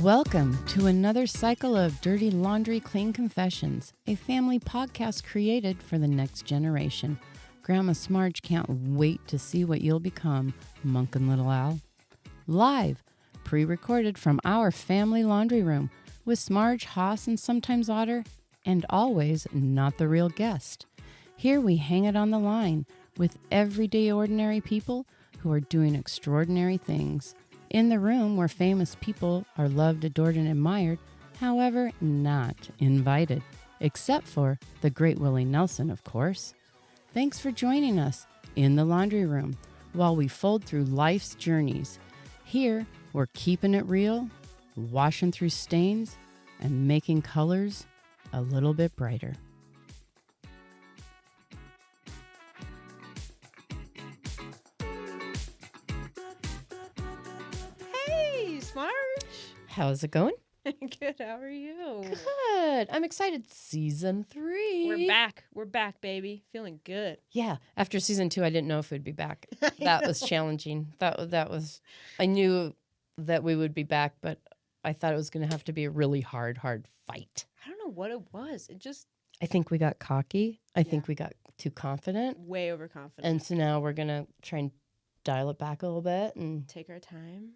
Welcome to another cycle of Dirty Laundry Clean Confessions, a family podcast created for the next generation. Grandma Smarge can't wait to see what you'll become, Monk and Little Al. Live, pre-recorded from our family laundry room, with Smarge, Haas, and sometimes Otter, and always not the real guest. Here we hang it on the line with everyday ordinary people who are doing extraordinary things. In the room where famous people are loved, adored, and admired, however, not invited. Except for the great Willie Nelson, of course. Thanks for joining us in the laundry room while we fold through life's journeys. Here, we're keeping it real, washing through stains, and making colors a little bit brighter. How's it going? Good. How are you? Good. I'm excited. Season 3. We're back. We're back, baby. Feeling good. Yeah. After season 2, I didn't know if we'd be back. That was challenging. That was. I knew that we would be back, but I thought it was going to have to be a really hard fight. I don't know what it was. It just. I think we got cocky. I think we got too confident. Way overconfident. And so now we're going to try and dial it back a little bit and take our time.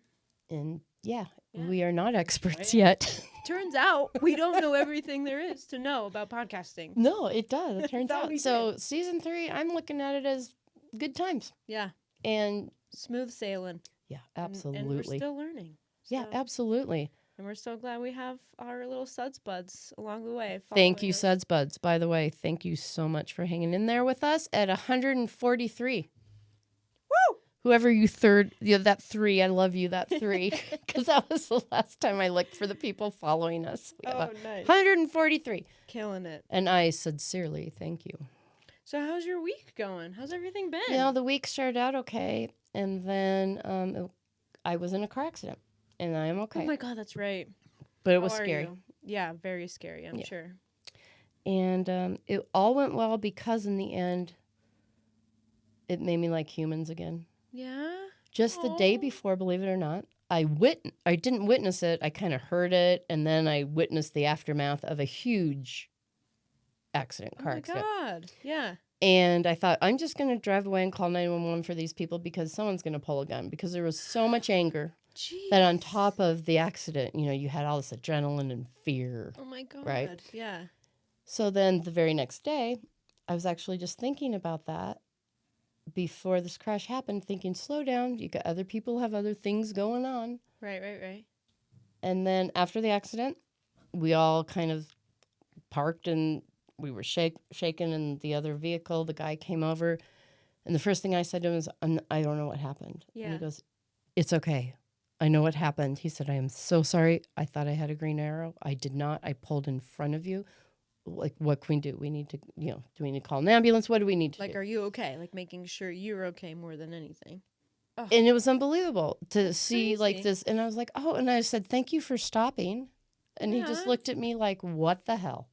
And yeah, we are not experts yet. Turns out we don't know everything there is to know about podcasting. No, it does. It turns out. So season 3, I'm looking at it as good times. Yeah. And smooth sailing. Yeah, absolutely. And we're still learning. Yeah, absolutely. And we're so glad we have our little Suds buds along the way. Thank you, Suds buds. By the way, thank you so much for hanging in there with us at 143. Woo! Whoever that 3, I love you, that 3, because that was the last time I looked for the people following us. Nice. 143. Killing it. And I sincerely thank you. So how's your week going? How's everything been? You know, the week started out okay, and then I was in a car accident, and I am okay. Oh my God, that's right. But it was scary. You? Yeah, very scary, I'm sure. And it all went well because in the end, it made me like humans again. Yeah? Just the day before, believe it or not, I didn't witness it. I kind of heard it, and then I witnessed the aftermath of a huge car accident. Oh my God, yeah. And I thought, I'm just going to drive away and call 911 for these people because someone's going to pull a gun because there was so much anger. Jeez. That on top of the accident, you had all this adrenaline and fear. Oh my God, right? Yeah. So then the very next day, I was actually just thinking about that. Before this crash happened, thinking, slow down. You got other people have other things going on. Right. And then after the accident, we all kind of parked and we were shaken in the other vehicle. The guy came over, and the first thing I said to him was, I don't know what happened. Yeah. And he goes, it's okay. I know what happened. He said, I am so sorry. I thought I had a green arrow. I did not. I pulled in front of you. Like, what can we do? We need to, do we need to call an ambulance? What do we need to do? Are you okay? Like, making sure you're okay more than anything. Oh. And it was unbelievable to see, Crazy. like, this. And I was like, oh, and I said, thank you for stopping. And he just looked at me like, what the hell?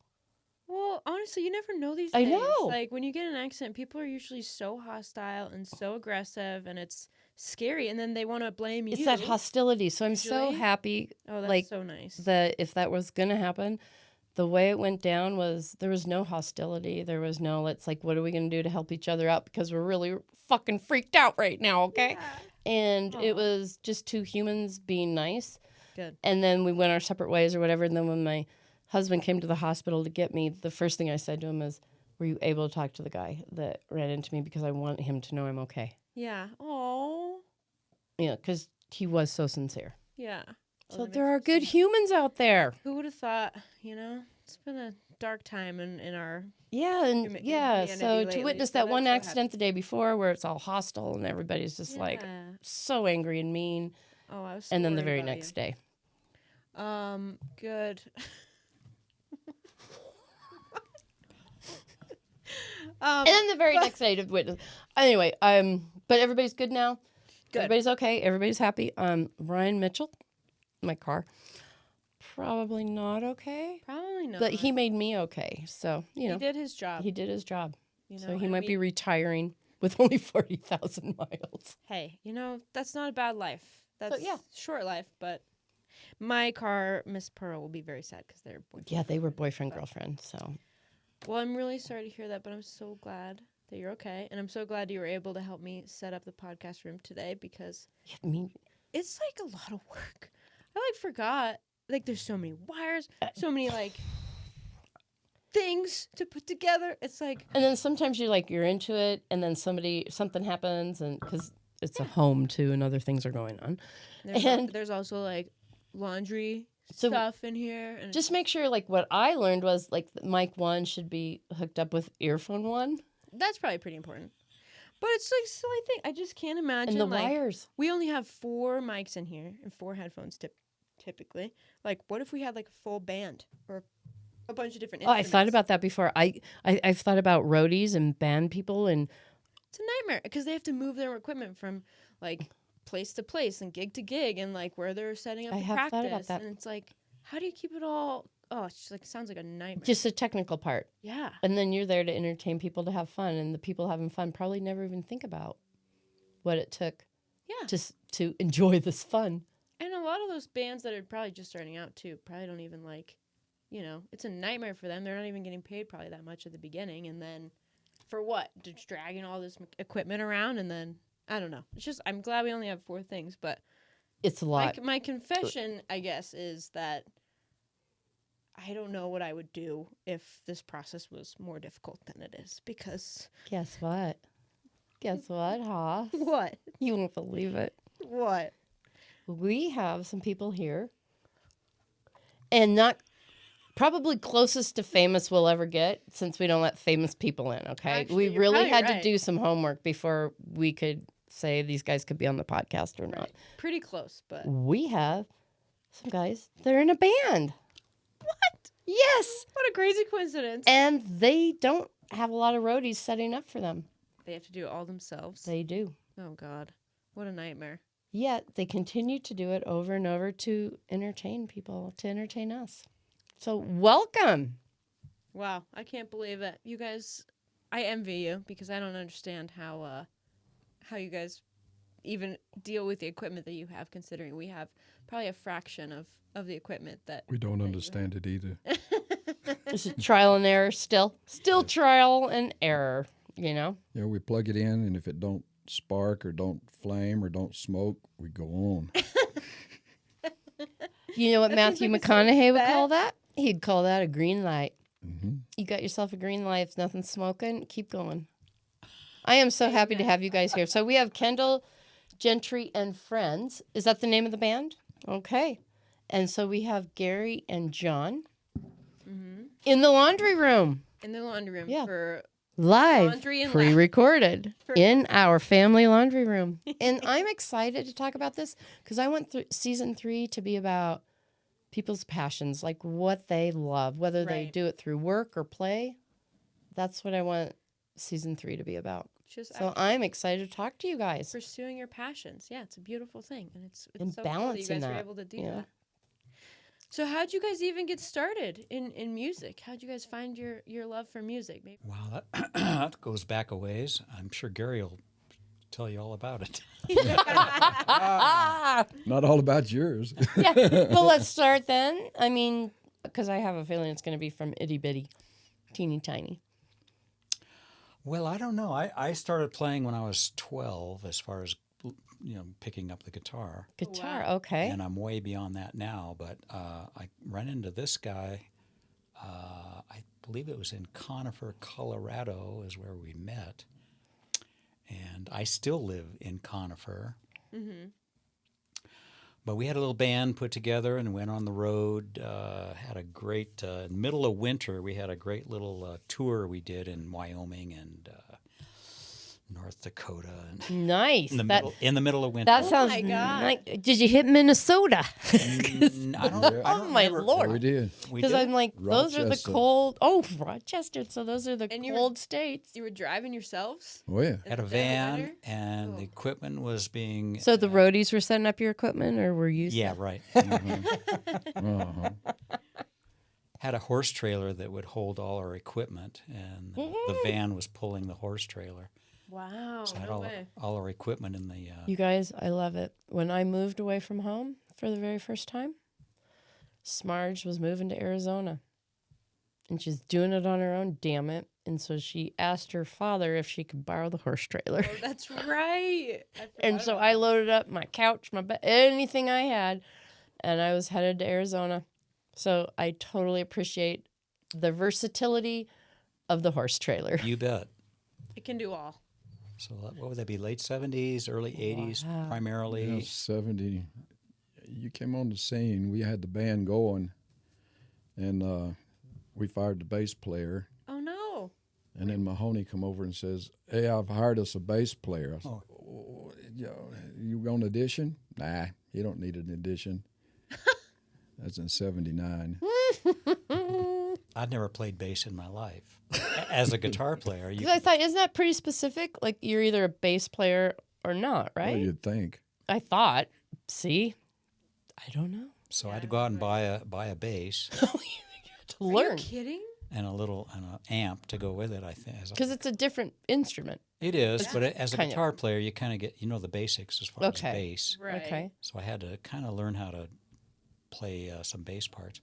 Well, honestly, you never know these things. I know. Like, when you get in an accident, people are usually so hostile and so aggressive, and it's scary, and then they want to blame you. It's that hostility. So I'm so happy. Oh, that's so nice. That if that was going to happen, the way it went down was there was no hostility. There was no, it's like, what are we going to do to help each other out? Because we're really fucking freaked out right now, okay? Yeah. And it was just two humans being nice. Good. And then we went our separate ways or whatever. And then when my husband came to the hospital to get me, the first thing I said to him is, were you able to talk to the guy that ran into me? Because I want him to know I'm okay. Yeah. Aww. Yeah, because he was so sincere. Yeah. So there are good humans out there. Who would have thought, it's been a dark time in our... Yeah, and so to witness that one accident the day before where it's all hostile and everybody's just like so angry and mean. Oh, I was so and then the very next day. Good. And then the very next day to witness. Anyway, but everybody's good now. Good. Everybody's okay. Everybody's happy. Ryan Mitchell, my car, probably not okay. Probably not. But he made me okay. So, He did his job. He did his job. So he might be retiring with only 40,000 miles. Hey, that's not a bad life. That's short life, but My car, Miss Pearl, will be very sad because they're boyfriend. Yeah, they were boyfriend, girlfriend, so. Well, I'm really sorry to hear that, but I'm so glad that you're okay. And I'm so glad you were able to help me set up the podcast room today because it's like a lot of work. I forgot. There's so many wires, so many things to put together. It's and then sometimes you're into it, and then something happens, and because it's a home too, and other things are going on. There's also laundry stuff in here. And just make sure what I learned was mic 1 should be hooked up with earphone 1. That's probably pretty important. But it's a silly thing. I just can't imagine. And the wires. We only have 4 mics in here and 4 headphones typically. What if we had a full band or a bunch of different instruments? I thought about that before. I've thought about roadies and band people, and it's a nightmare because they have to move their equipment from place to place and gig to gig and where they're setting up the practice. Thought about that. And it's how do you keep it all? Oh, it's just sounds like a nightmare. Just a technical part. Yeah. And then you're there to entertain people, to have fun, and the people having fun probably never even think about what it took. Yeah. Just to enjoy this fun. And a lot of those bands that are probably just starting out too probably don't even it's a nightmare for them. They're not even getting paid probably that much at the beginning, and then for what? Just dragging all this equipment around, and then I don't know. It's just I'm glad we only have 4 things, but it's a lot. My confession, I guess, is that I don't know what I would do if this process was more difficult than it is, because guess what? Guess what, Haas? What? You won't believe it. What? We have some people here, and not probably closest to famous we'll ever get, since we don't let famous people in, okay? Actually, we really had to do some homework before we could say these guys could be on the podcast or not. Pretty close, but... We have some guys that are in a band. What? Yes. What a crazy coincidence. And they don't have a lot of roadies setting up for them. They have to do it all themselves. They do. Oh, God. What a nightmare. Yet they continue to do it over and over to entertain people, to entertain us. So welcome. Wow. I can't believe it. You guys, I envy you because I don't understand how you guys even deal with the equipment that you have, considering we have probably a fraction of the equipment that we don't understand it either. This is trial and error still trial and error, Yeah, we plug it in, and if it don't spark or don't flame or don't smoke, we go on. You know what Matthew McConaughey would call that? He'd call that a green light. Mm-hmm. You got yourself a green light. If nothing's smoking, keep going. I am so happy to have you guys here. So we have Kendal Gentry and Friends. Is that the name of the band? Okay. And so we have Gary and John in the laundry room. In the laundry room for live, pre-recorded in our family laundry room. And I'm excited to talk about this because I want season 3 to be about people's passions, what they love, whether they do it through work or play. That's what I want season 3 to be about. So I'm excited to talk to you guys. Pursuing your passions. Yeah, it's a beautiful thing. And it's so balancing cool that you guys were able to do that. So how'd you guys even get started in music? How'd you guys find your love for music? Maybe? Wow, that goes back a ways. I'm sure Gary will tell you all about it. Not all about yours. Yeah, well, let's start then. I mean, because I have a feeling it's going to be from itty bitty, teeny tiny. Well, I don't know. I started playing when I was 12, as far as picking up the guitar. Okay. And I'm way beyond that now. But I ran into this guy. I believe it was in Conifer, Colorado, is where we met. And I still live in Conifer. Mm-hmm. But we had a little band put together and went on the road. Had a great, middle of winter, we had a great little tour we did in Wyoming and North Dakota. And nice. In the middle of winter. That sounds nice. Did you hit Minnesota? I don't my remember. Lord. Yeah, we did. Because I'm like, those are the cold. Oh, Rochester. So those are the cold states. You were driving yourselves? Oh, yeah. Had a van, and the equipment was being... So the roadies were setting up your equipment, or were you... Yeah, right. Mm-hmm. Had a horse trailer that would hold all our equipment, and the van was pulling the horse trailer. Wow. So I had all our equipment in the... You guys, I love it. When I moved away from home for the very first time. Smarge was moving to Arizona. And she's doing it on her own, damn it. And so she asked her father if she could borrow the horse trailer. Oh, that's right. And so I loaded up my couch, my bed, anything I had, and I was headed to Arizona. So I totally appreciate the versatility of the horse trailer. You bet. It can do all. So what would that be? Late 70s, early 80s, Wow. primarily. Yeah, 70. You came on the scene. We had the band going, and we fired the bass player. Oh, no. And then Mahoney come over and says, "Hey, I've hired us a bass player." I said, Oh. "Oh, you going to audition?" "Nah, you don't need an audition." That's in 79. I'd never played bass in my life. As a guitar player, you Because I thought, isn't that pretty specific? Like, you're either a bass player or not, right? Well, you'd think. I thought. See? I don't know. so I had to go out and buy a bass To Are learn. you kidding? and an amp to go with it. I think Because it's a different instrument. it is, but as a kind of- guitar player, you kind of get the basics as far as Okay. bass. Right. Okay. So I had to kind of learn how to play some bass parts.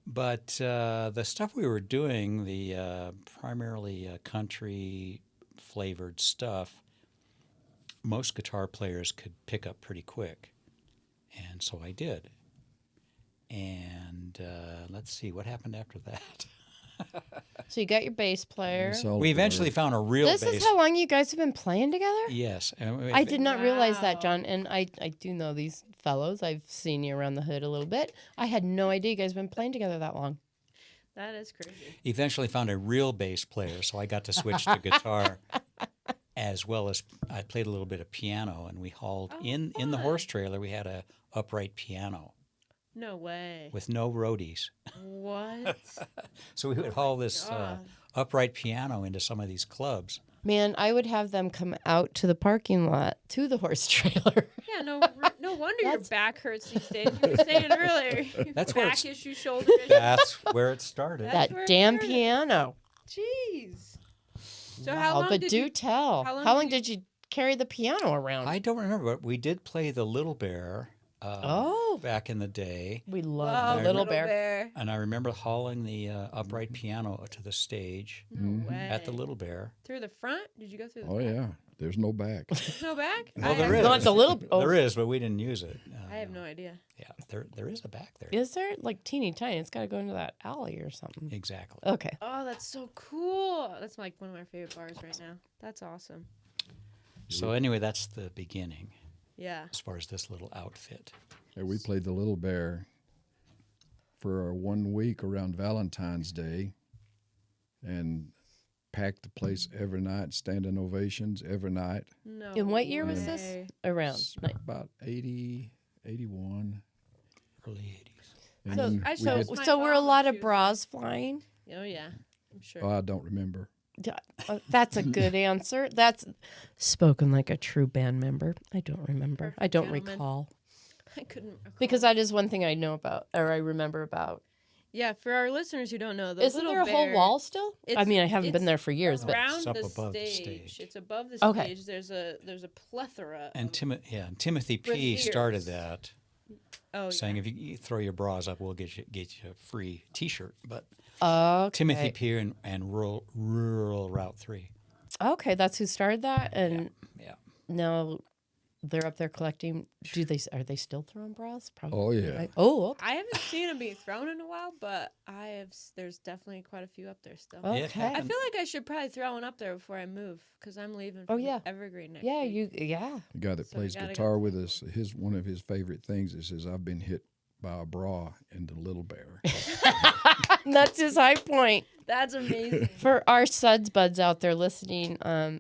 But the stuff we were doing, the primarily country flavored stuff, most guitar players could pick up pretty quick. And so I did. And let's see, what happened after that? So you got your bass player. It's all We eventually blurred. found a real This bass. is how long you guys have been playing together? Yes. And I did not realize that, Wow. John. And I do know these fellows. I've seen you around the hood a little bit. I had no idea you guys have been playing together that long. That is crazy. Eventually found a real bass player, so I got to switch to guitar as well as I played a little bit of piano. And we hauled in the fun. horse trailer, we had a upright piano No way. with no roadies. What? So we would haul this God. upright piano into some of these clubs. Man, I would have them come out to the parking lot to the horse trailer. Yeah, no wonder your back hurts these days. You were saying earlier. That's where back it's- issue, shoulder issue. That's where it started. That's That where it damn started. piano. Jeez. So how long but did do you... tell. how long How long did did you carry the piano around? I don't remember, but we did play the Little Bear Oh. back in the day. We love Wow, the Little Bear. And I remember hauling the upright piano to the stage No way. at the Little Bear. Through the front? Did you go through the Oh, front? yeah. There's no back. No back? Well, I there have- is. Not the little. Oh, There is, but we didn't use it. I have no idea. Yeah, there is a back there. Is there like teeny tiny? It's got to go into that alley or something. Exactly. Okay. Oh, that's so cool. That's like one of my favorite bars right now. That's awesome. So anyway, that's the beginning Yeah. as far as this little outfit. Yeah, we played the Little Bear for 1 week around Valentine's Day and packed the place every night, standing ovations every night. No. And what year was this? way. Around. About 80, 81. Early 80s. And So- then I we saw- did- My So were a mom lot would of choose bras flying? Oh, yeah. I'm sure. oh, I don't remember. Yeah, that's a good answer. That's spoken like a true band member. I don't remember. Perfect I don't gentleman. recall. I couldn't recall. Because that is one thing I know about, or I remember about. Yeah, for our listeners who don't know, the Isn't Little there a whole Bear- wall still? I it's- mean, I haven't been it's there for years, but around It's up the above the stage. stage. It's above the Okay. stage. There's a plethora. And of, Timothy P. Braziers. started that, oh, saying if you throw your bras up, we'll get you a free T-shirt. But okay. Timothy P. and Rural Route 3. Okay, that's who started that, and Yeah. now they're up there collecting. Are they still throwing bras? Probably. Oh, yeah. Right? Oh, okay. I haven't seen them being thrown in a while, but there's definitely quite a few up there still. Okay. It happened. I feel like I should probably throw one up there before I move because I'm leaving. Oh, For yeah. Evergreen next Yeah, week. yeah. The guy that So we plays gotta go guitar to with us, one of his favorite things is says, "I've been hit by a bra in the Little Bear." That's his high point. That's amazing. For our Suds buds out there listening,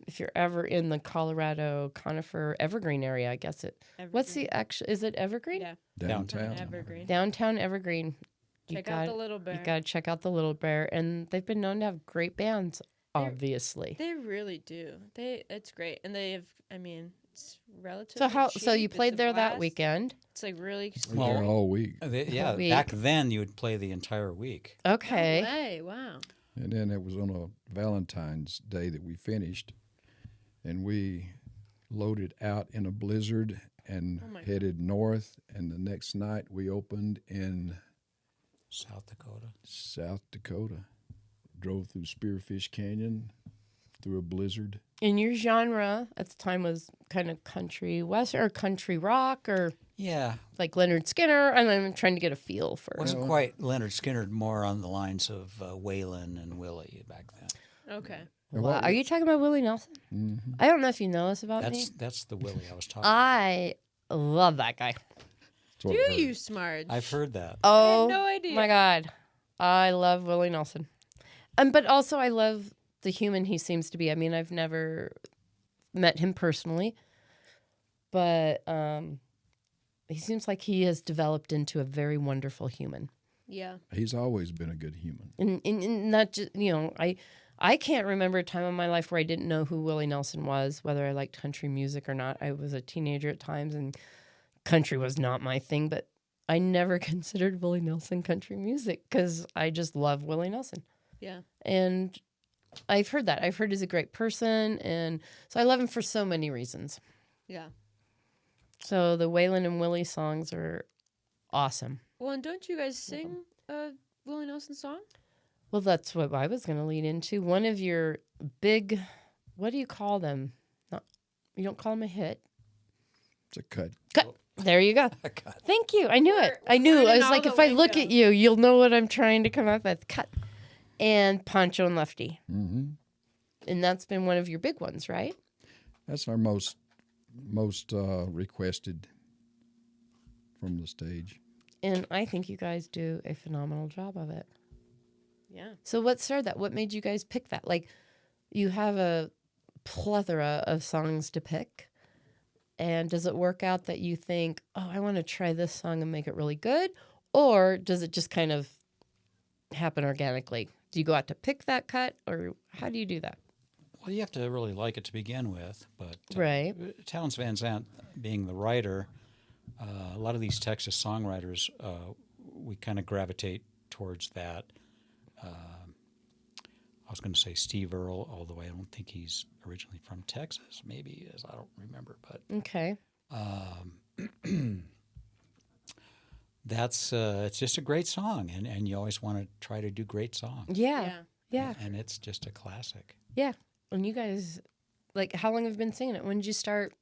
if you're ever in the Colorado Conifer Evergreen area, I guess what's the actual, is it Evergreen? Yeah, Downtown. Evergreen. Downtown Evergreen. Check out the Little Bear. You got to check out the Little Bear. And they've been known to have great bands, They're- obviously. They really do. It's great, and they have. I mean, it's relatively. So you cheap. played It's a there that blast. weekend? It's like really. We were there all week. Yeah, week. back then you would play the entire week. Okay. Hey, wow. And then it was on a Valentine's Day that we finished, and we loaded out in a blizzard and Oh my God. headed north. And the next night we opened in South Dakota. South Dakota. Drove through Spearfish Canyon through a blizzard. And your genre at the time was kind of country western or country rock or Yeah, like Leonard Skinner. And I'm trying to get a feel for. wasn't quite Leonard Skinner, more on the lines of Waylon and Willie back then. Okay. Wow. Are you talking about Willie Nelson? Mm-hmm. I don't know if you know this about me. That's the Willie I was talking I love that guy. Do you, Smarge? about. I've heard that. Oh, no idea. my God. I love Willie Nelson. But also I love the human he seems to be. I mean, I've never met him personally, but he seems like he has developed into a very wonderful human. Yeah. He's always been a good human. And not just, I can't remember a time in my life where I didn't know who Willie Nelson was, whether I liked country music or not. I was a teenager at times, and country was not my thing, but I never considered Willie Nelson country music because I just love Willie Nelson. Yeah. And I've heard that. I've heard he's a great person, and so I love him for so many reasons. Yeah. So the Waylon and Willie songs are awesome. Well, and don't you guys sing a Willie Nelson song? Well, that's what I was going to lead into. One of your big, what do you call them? Not, you don't call them a hit. It's a cut. Cut. There you go. God. Thank you. I knew it. We're I knew. I learning was all like, the if I look lingo. at you, you'll know what I'm trying to come up with. Cut. And Poncho and Lefty. Mm-hmm. And that's been one of your big ones, right? That's our most requested from the stage. And I think you guys do a phenomenal job of it. Yeah. So what started that? What made you guys pick that? Like, you have a plethora of songs to pick. And does it work out that you think, oh, I want to try this song and make it really good? Or does it just kind of happen organically? Do you go out to pick that cut? Or how do you do that? Well, you have to really like it to begin with, but Right. Townes Van Zandt being the writer, a lot of these Texas songwriters, we kind of gravitate towards that. I was going to say Steve Earle, although I don't think he's originally from Texas. Maybe he is. I don't remember, but Okay. that's it's just a great song, and you always want to try to do great songs. Yeah. Yeah. And it's just a classic. Yeah. And you guys, like, how long have you been singing it? When did you start?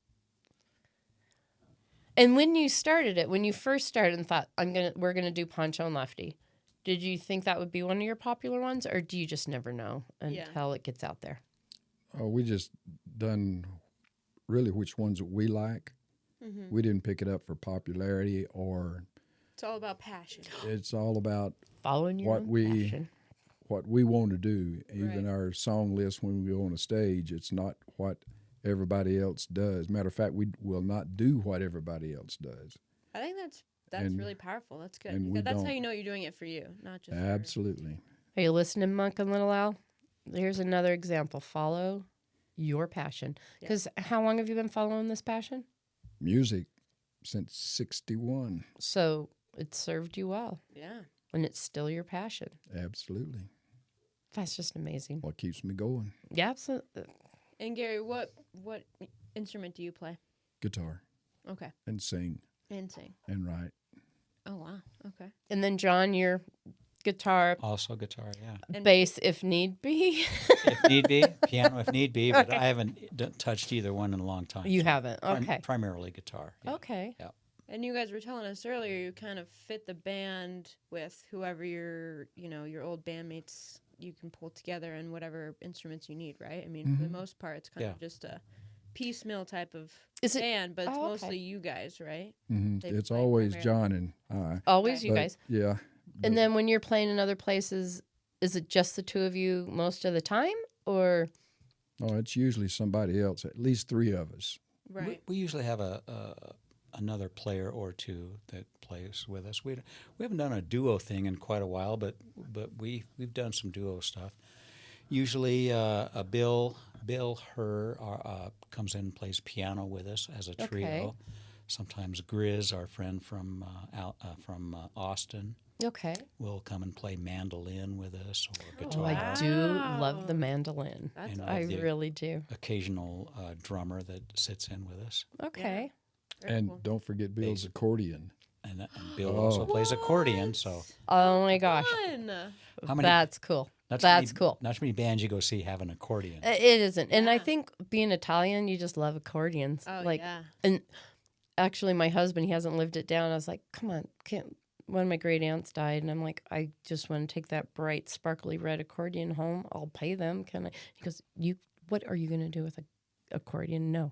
And when you started it, when you first started and thought, we're gonna do Poncho and Lefty, did you think that would be one of your popular ones, or do you just never know until it gets out there? We just done really which ones that we like. Mm-hmm. We didn't pick it up for popularity, or It's all about passion. it's all about Following your What own we- passion. what we want to do. Even Right. our song list when we go on a stage, it's not what everybody else does. Matter of fact, we will not do what everybody else does. I think that's And- really powerful. That's good. and we That's how don't. you know you're doing it for you, not just Absolutely. Are you listening, Monk and Little Al? Here's another example. Follow your passion. Yeah. Because how long have you been following this passion? Music since 61. So it served you well, For, yeah. and it's still your passion. Absolutely. That's just amazing. What keeps me going? Yeah, absolutely. And Gary, what instrument do you play? Guitar Okay. and sing And sing. and write. Oh wow. Okay. And then, John, your guitar, Also guitar, yeah. And bass, if need be. If need be, piano if need be, but Okay. I haven't touched either one in a long time. You so haven't. Okay. primarily guitar. Yeah. Okay. And you guys were telling us earlier you kind of fit the band with whoever your old bandmates you can pull together and whatever instruments you need, right? I mean, for the most part, it's kind of just a piecemeal type of Is it band, but it's Oh, okay. mostly you guys, right? Hmm They It's play always primarily. John and I. always Okay. you But, guys? Yeah. And then when you're playing in other places, is it just the two of you most of the time? Or Oh, it's usually somebody else, at least three of us. Right. We usually have another player or two that plays with us. We haven't done a duo thing in quite a while, but we've done some duo stuff. Usually, Bill comes in and plays piano with us as a trio. Okay. Sometimes Grizz, our friend from Austin. Okay. will come and play mandolin with us or Oh, guitar. I do love the mandolin. That's And I the really do. occasional drummer that sits in with us. Okay. Very And cool. don't forget Bill's accordion. And Bill also plays accordion, so Oh my gosh. Fun. how many? That's cool. not That's many, cool. Not too many bands you go see have an accordion. It isn't. And I Yeah. think being Italian, you just love accordions. Oh, like, yeah. and actually, my husband, he hasn't lived it down. I was like, come on, can't. One of my great aunts died, and I'm like, I just want to take that bright, sparkly red accordion home. I'll pay them. Can I? He goes, what are you going to do with an accordion? No.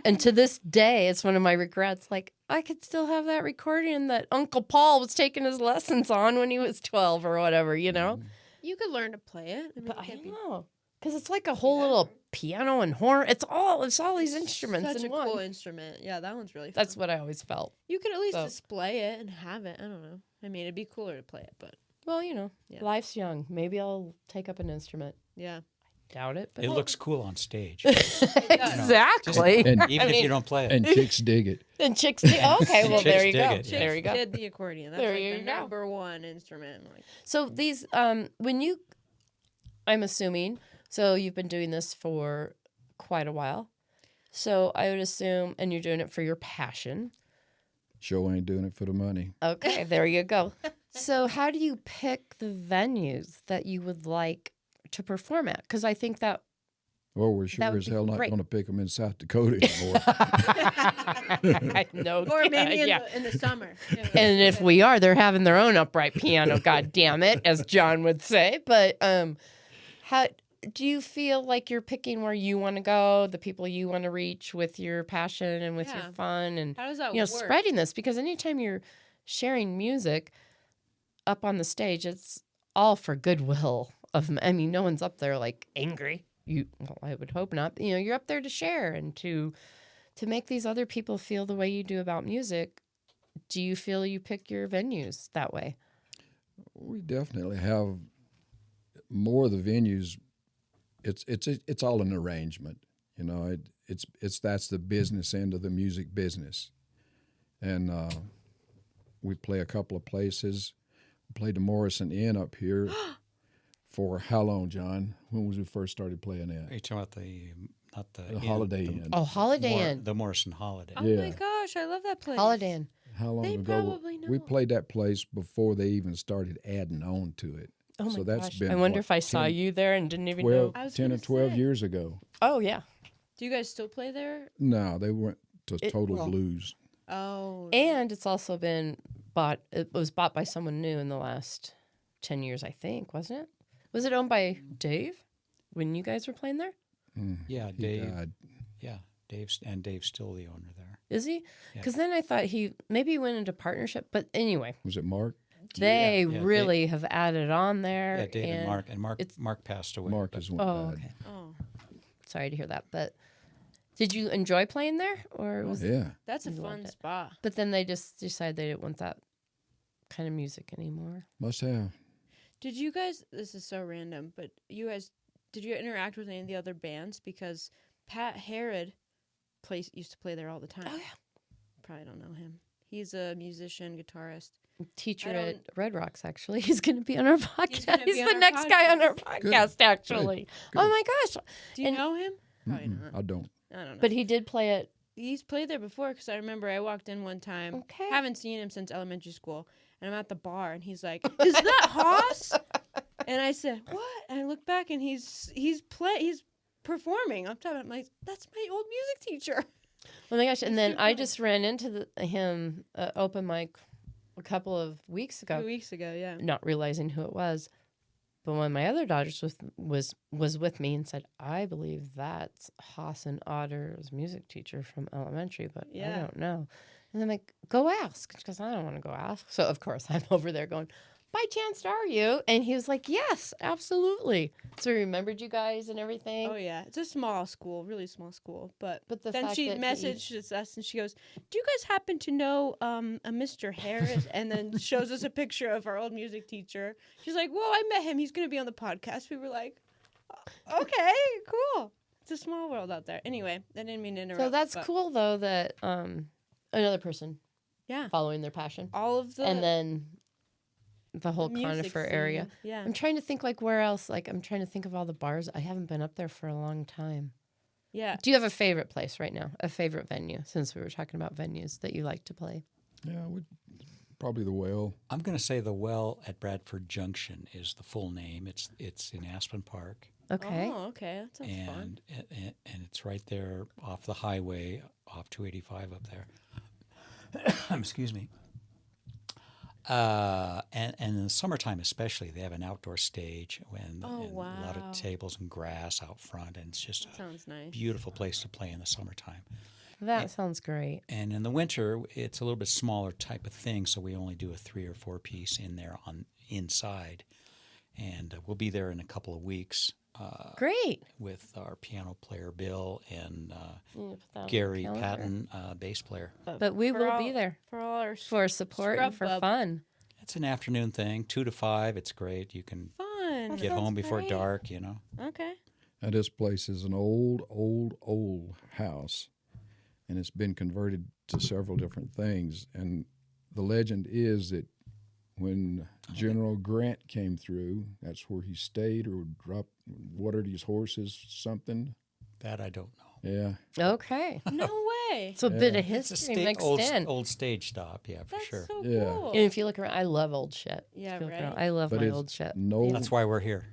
And to this day, it's one of my regrets. Like, I could still have that accordion that Uncle Paul was taking his lessons on when he was 12 or whatever, you know? You could learn to play it. I mean, But it I can't don't be know. Because it's like a whole little piano and horn. It's all these instruments such in a one. cool instrument. Yeah, that one's really fun. That's what I always felt. You could at least So. display it and have it. I don't know. I mean, it'd be cooler to play it, but Well, you know, Yeah. life's young. Maybe I'll take up an instrument. yeah. Doubt it. But It looks cool on stage, exactly. And, even if you don't play it. and chicks dig it. And chicks do. Okay, well, Chicks there you dig go. it, yeah. There you go. Did the accordion. That's There like you the go. number one instrument. Like, So these, when you, I'm assuming, so you've been doing this for quite a while. So I would assume, and you're doing it for your passion. Show ain't doing it for the money. Okay, there you go. So how do you pick the venues that you would like to perform at? Because I think that Well, we're sure would as be hell not great. going to pick them in South Dakota anymore. I know. or maybe yeah. in the summer. Yeah. And if we are, they're having their own upright piano. God damn it, as John would say. But how do you feel like you're picking where you want to go, the people you want to reach with your passion and with your Yeah. fun, and How does that you know, work? spreading this? Because anytime you're sharing music up on the stage, it's all for goodwill. I mean, no one's up there like angry. Well, I would hope not. You know, you're up there to share and to make these other people feel the way you do about music. Do you feel you pick your venues that way? We definitely have more of the venues. It's all an arrangement, you know. It's that's the business end of the music business, and we play a couple of places. We played the Morrison Inn up here for how long, John? When was we first started playing Are that? you talking about not the The Holiday Inn. Oh, Holiday Inn. the Morrison Holiday. Oh my Yeah. gosh, I love that place. Holiday Inn. How long They ago? probably We know. played that place before they even started adding on to it. Oh my So that's gosh. been, I wonder what, if I saw 10, you there and didn't even 12, know. I was 10 or gonna 12 say. years ago. Oh, yeah. Do you guys still play there? No, they went to Total well, Blues. Oh. And it's also been bought. It was bought by someone new in the last 10 years, I think, wasn't it? Was it owned by Dave when you guys were playing there? Yeah, He Dave. died. Yeah, Dave's still the owner there. Is he? Because then I thought maybe he went into partnership. But anyway, Was it Mark? they Yeah, really have added on there. Yeah, Dave and Mark. it's- Mark passed away. Mark but is one Oh, died. okay. Oh, Sorry to hear that. But did you enjoy playing there, or was? Yeah. that's a You loved fun it. spot. But then they just decided they didn't want that kind of music anymore. Must have. Did you guys? This is so random, but did you interact with any of the other bands? Because Pat Harrod used to play there all the time. Oh, yeah. Probably don't know him. He's a musician, guitarist. Teacher I at don't- Red Rocks, actually. He's going to be on our podcast. gonna He's be the on our next guy on our podcast. podcast, actually. Oh, my gosh. Do you And- know him? Probably Mm-mm, not. I don't. I don't know. But he did play it. He's played there before because I remember I walked in one time. Okay. Haven't seen him since elementary school, and I'm at the bar, and he's like, "Is that Haas?" And I said, "What?" And I look back, and he's performing. I'm like, "That's my old music teacher." Oh, my gosh. And That's then too I funny. just ran into him open mic a couple of weeks ago, 2 weeks ago, yeah. not realizing who it was. But one of my other daughters was with me and said, I believe that's Hassan Otter's music teacher from elementary, but I Yeah. don't know. And I'm like, go ask. She goes, I don't want to go ask. So, of course, I'm over there going, by chance, are you? And he was like, yes, absolutely. So he remembered you guys and everything. Oh yeah, it's a small school, really small school. But But the then fact she that he- messaged us and she goes, "Do you guys happen to know a Mr. Harris?" And then shows us a picture of our old music teacher. She's like, "Well, I met him. He's going to be on the podcast." We were like, "Okay, cool." It's a small world out there. Anyway, I didn't mean to interrupt. So that's but cool, though, that another person Yeah, following their passion. all of the And then the whole music Conifer scene. area. Yeah. I'm trying to think like where else. Like I'm trying to think of all the bars. I haven't been up there for a long time. Yeah. Do you have a favorite place right now? A favorite venue? Since we were talking about venues that you like to play. Yeah, probably the Well. I'm going to say the Well at Bradford Junction is the full name. It's in Aspen Park, Okay. Oh, okay. That sounds fun. and it's right there off the highway, off 285 up there. Excuse me. And in the summertime especially, they have an outdoor stage and a lot wow. of tables and grass out front, and it's just a Sounds nice. beautiful place to play in the summertime. That sounds great. And in the winter, it's a little bit smaller type of thing, so we only do a 3 or 4 piece in there on inside, and we'll be there in a couple of weeks. Great. With our piano player Bill and Put that on the Gary calendar. Patton, bass player. But we For will all- be there For all our for support and Scrub for bub. fun. It's an afternoon thing, 2 to 5. It's great. You can fun. get home before dark. You know. Okay. Now, this place is an old house, and it's been converted to several different things. And the legend is that when General Grant came through, that's where he stayed or watered his horses, something. That I don't know. Yeah. Okay. No way. So a bit of It's a history mixed in. old stage stop. Yeah, for That's sure. so Yeah. cool. And if you look around, I love old shit. Yeah, If you look right? around, I love But my it's old shit. no, That's why we're here.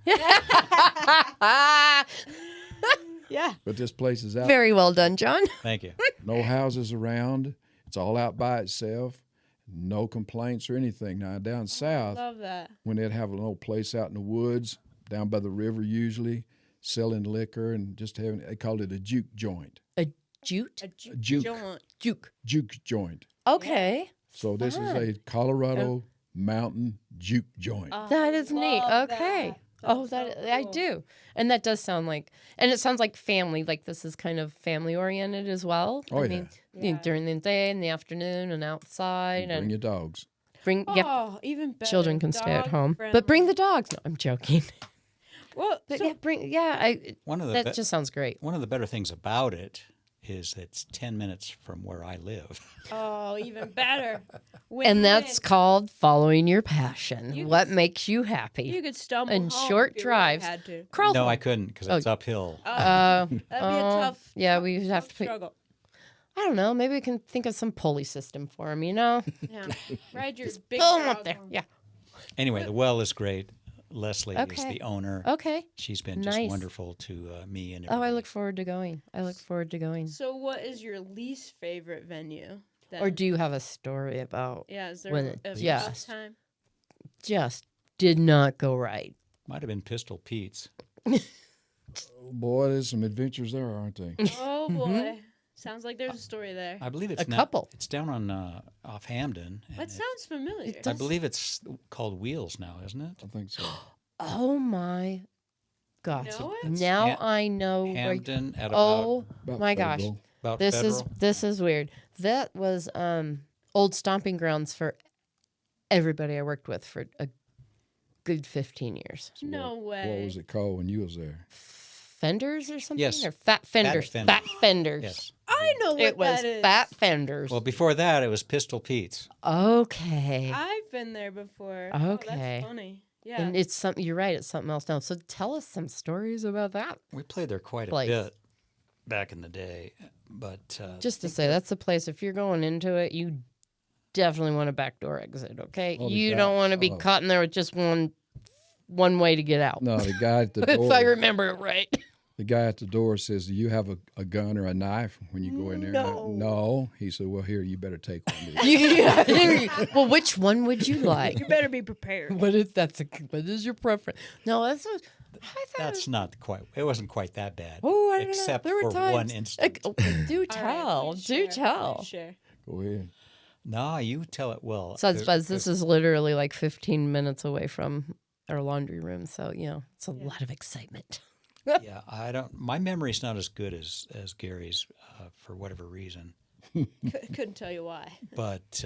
Yeah. but this place is out. Very well done, John. Thank you. No houses around. It's all out by itself. No complaints or anything. Now down south, Love that. when they'd have an old place out in the woods, down by the river usually, selling liquor and just having, they called it a juke joint. A jute? A juke. joint. Juke. Juke joint. Okay. So this is Fun. a Colorado mountain juke joint. That is neat. love Okay. that. Oh, That's that so I cool. do. And that does sound like, and it sounds like family, like this is kind of family oriented as well. Oh, I yeah. mean, Yeah. during the day, in the afternoon, and outside. Bring And your dogs. bring, yep, Oh, even better. children can stay at Dog home. friendly. But bring the dogs. No, I'm joking. Well, But so, One of the that just sounds great. one of the better things about it is it's 10 minutes from where I live. oh, even better. And that's Win-win. called following your passion. You What could- makes you happy? You could stumble and home short if you drives. Really had to. Crawl No, home. I couldn't because it's uphill. That'd be a tough. Yeah, tough- we would have tough to put, struggle. I don't know, maybe we can think of some pulley system for him, you know? Yeah. Ride your big Pull him dog up there. home. Yeah. Anyway, the Well is great. Leslie is Okay. the owner. Okay. She's been just Nice. wonderful to me and Oh, I everybody. look forward to going. I look forward to going. So, what is your least favorite venue? Then? Or do you have a story about yeah, is there when a it tough just- time? just did not go right? Might have been Pistol Pete's. Oh, boy, there's some adventures there, aren't they? Oh Mm-hmm. boy, sounds like there's a story there. I believe it's A couple. It's down on off Hamden. and That sounds familiar. It I believe it's called Wheels now, isn't it? I think so. Oh my gosh. Know it? Now Ham- I know where Hamden at about, Oh About my gosh. Federal. about This Federal. is weird. That was old stomping grounds for everybody I worked with for a good 15 years. So No what way. was it called when you was there? Fenders or something? Yes. Or fat fenders. Fenders. Fat fenders. Yes. I know what It was that is. fat fenders. Well, before that, it was Pistol Pete's. Okay. I've been there before. Okay. Oh, that's funny. Yeah. And it's something, you're right, it's something else now. So tell us some stories about that. We played there quite a Place. bit back in the day, but Just to say, that's a place, if you're going into it, you definitely want a backdoor exit, okay? Oh, the You guy- don't want to be oh. caught in there with just one way to get out. No, the guy at the If I door. remember it right. The guy at the door says, "Do you have a gun or a knife when you go in there?" No. No. He said, "Well, here, you better take one." Yeah. Well, which one would you like? you better be prepared. What is your preference? No, I thought that's not quite. It wasn't quite that bad. Oh, I don't except know. There were for times. one instant. Do All right, tell. please Do share, tell. please share. Go ahead. No, you tell it well. Suds, Buzz, this is literally like 15 minutes away from our laundry room. So, it's a lot of excitement. Yeah, I don't. My memory's not as good as Gary's for whatever reason, Couldn't tell you why. but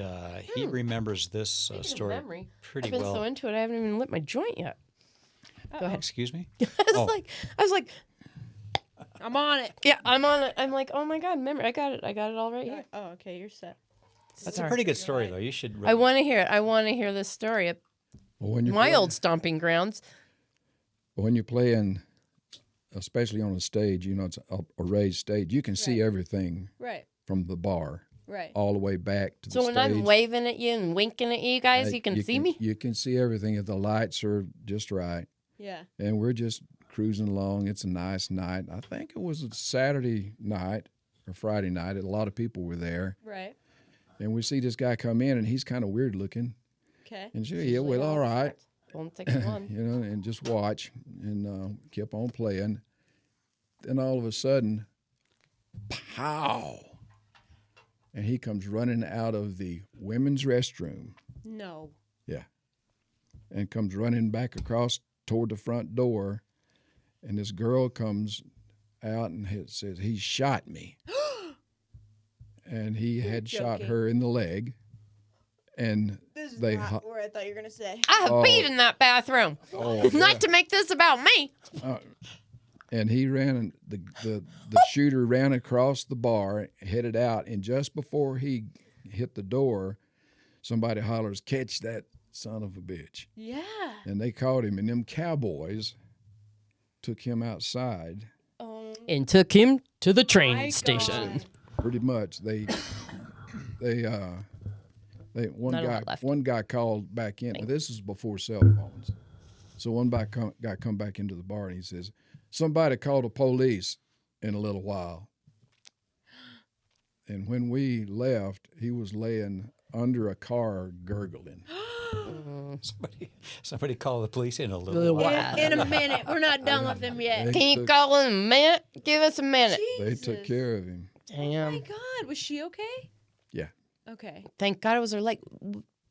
he remembers this story memory, pretty I've been well. so into it, I haven't even lit my joint yet. Go ahead. Excuse me. I was like, I'm on it. yeah, I'm on it. I'm like, oh my God, memory. I got it all right here. Oh, okay, you're set. That's Sorry. a pretty good story, though. You should. I want to hear it. I want to hear this story. When you're my playing, old stomping grounds. when you're playing, especially on a stage, it's a raised stage, you can see everything Right. from the bar Right. all the way back to the So stage. when I'm waving at you and winking at you guys, you can see me? You can see everything if the lights are just right. Yeah. And we're just cruising along. It's a nice night. I think it was a Saturday night or Friday night. A lot of people were there. Right. And we see this guy come in, and he's kind of weird looking. Okay. And she, yeah, well, all right. Won't take one. And just watch and kept on playing. Then all of a sudden, pow! And he comes running out of the women's restroom. No. Yeah. And comes running back across toward the front door. And this girl comes out and says, he shot me. And he had shot her in the leg. And This is they not where I thought you were gonna say. I have peed in that bathroom. Not to make this about me. and he ran, the shooter ran across the bar, headed out, and just before he hit the door, somebody hollers, "Catch that son of a bitch." Yeah. And they caught him, and them cowboys took him outside. And took him to the My train station. God. Pretty much, one guy called back in. Now, this is before cell phones. So one guy come back into the bar, and he says, "Somebody call the police in a little while." And when we left, he was laying under a car gurgling. Somebody call the police in a little while. In a minute. We're not done with him yet. Can you call in a minute? Give us a minute. They took care of him. Oh my Damn. God. Was she okay? Yeah. Okay. Thank God it was her leg.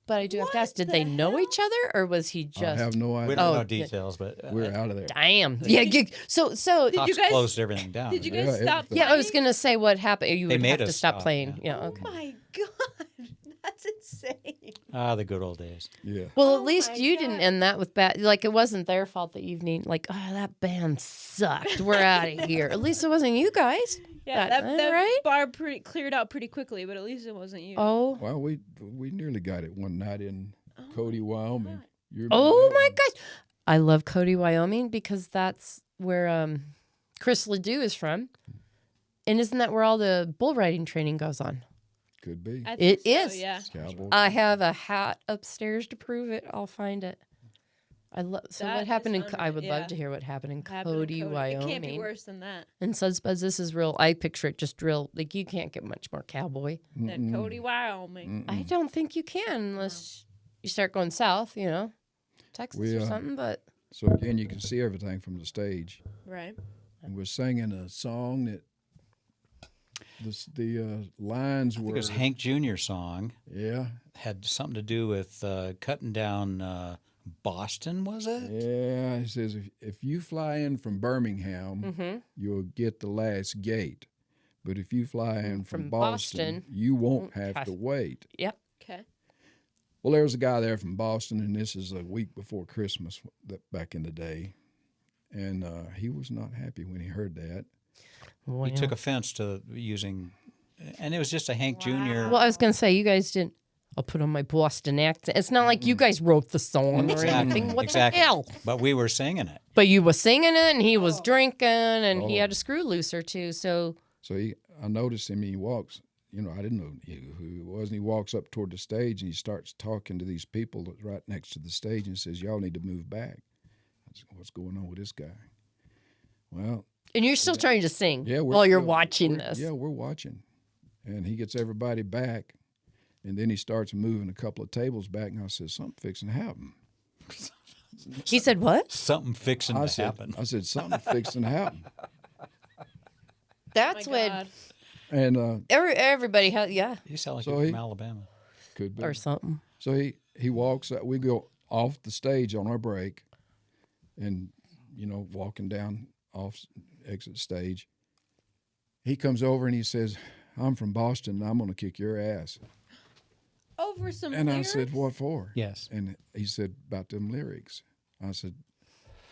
But I do have to ask, did they know each other or was he just... I have no We idea. don't know details, but We're out of there. Damn. Yeah. So Did Cops you guys closed everything down. Did you Yeah, guys stop? everything. yeah, I was going to say what happened. You They would made have to us stop stop, playing. yeah. Yeah, okay. Oh my God. That's insane. The good old days. Yeah. Well, Oh at least my you didn't God. end that with bad. Like, it wasn't their fault the evening. Like, that band sucked. We're out of here. At least it wasn't you guys. Yeah, That- that right? bar cleared out pretty quickly, but at least it wasn't you. Oh. Well, we nearly got it one night in Cody, Wyoming. God. You Oh remember my that gosh. I love Cody, Wyoming because that's where Chris Ledoux is from. And isn't that where all the bull riding training goes on? one? Could be. I It think so, is. Yeah. Cowboy. I have a hat upstairs to prove it. I'll find it. So That what happened is I would yeah. love to hear what happened in Happened in Cody, Wyoming. It can't be worse than that. And Suds, this is real. I picture it just real. Like, you can't get much more cowboy. Than Cody, Wyoming. I don't think you can unless you start going south, Texas We, or something. But So again, you can see everything from the stage. Right. And we're singing a song that the lines I think were. it was Hank Jr. song. Yeah. Had something to do with cutting down Boston, was it? Yeah. He says if you fly in from Birmingham, you'll get the last gate. But if you fly in from Boston, you won't have to wait. yep. Okay. Well, there was a guy there from Boston, and this is a week before Christmas back in the day. And he was not happy when he heard that. Well, He took offense to using, and it was just a Hank Jr. well, I was going to say, you guys didn't. I'll put on my Boston accent. It's not like you guys wrote the song or anything. What exactly. the hell? But we were singing it. But you was singing it, and he was drinking, and he had a screw loose or two. So So I noticed him, and he walks. I didn't know who he was, and he walks up toward the stage, and he starts talking to these people that's right next to the stage, and says, "Y'all need to move back." I said, "What's going on with this guy?" Well, and you're still trying to sing yeah, while you're watching this. Yeah, we're watching, and he gets everybody back, and then he starts moving a couple of tables back, and I said, "Something fixing to happen." He said, "What?" Something fixing to said, happen. I said, "Something fixing to happen," That's My when God. and everybody had, You sound like So you're he- from Alabama. could be. or something. So he walks. We go off the stage on our break, and walking down off exit stage. He comes over and he says, "I'm from Boston, and I'm going to kick your ass." Over some And lyrics? I said, "What for?" Yes. And he said, "About them lyrics." I said,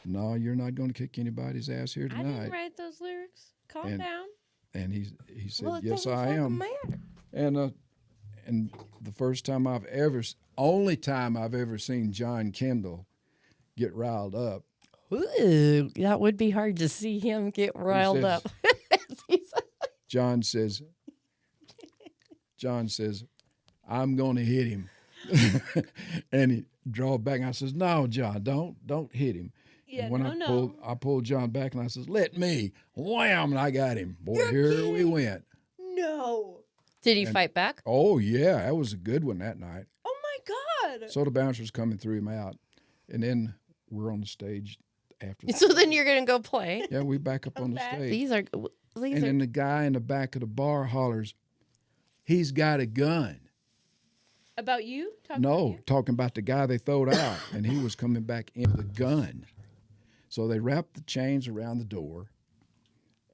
"No, you're not going to kick anybody's ass here I didn't tonight." write those lyrics. Calm And- down. And he said, Well, it "Yes, doesn't I fucking am." matter. And the first time I've ever only time I've ever seen John Kendal get riled up. Ooh, that would be hard to see him get riled says- up. John says, I'm going to hit him. And he draw back. And I says, no, John, don't hit him. Yeah, And when I pulled John back and I says, let me. Wham! And I got him. Boy, here we went. No. Did he fight back? Oh, yeah. That was a good one that night. Oh my God. So the bouncers come and threw him out. And then we're on the stage after that. So then you're gonna go play. Yeah, we back up on the back. stage. These are. And then the guy in the back of the bar hollers, he's got a gun. About you? Talking about the guy they throwed out. And he was coming back in with a gun. So they wrapped the chains around the door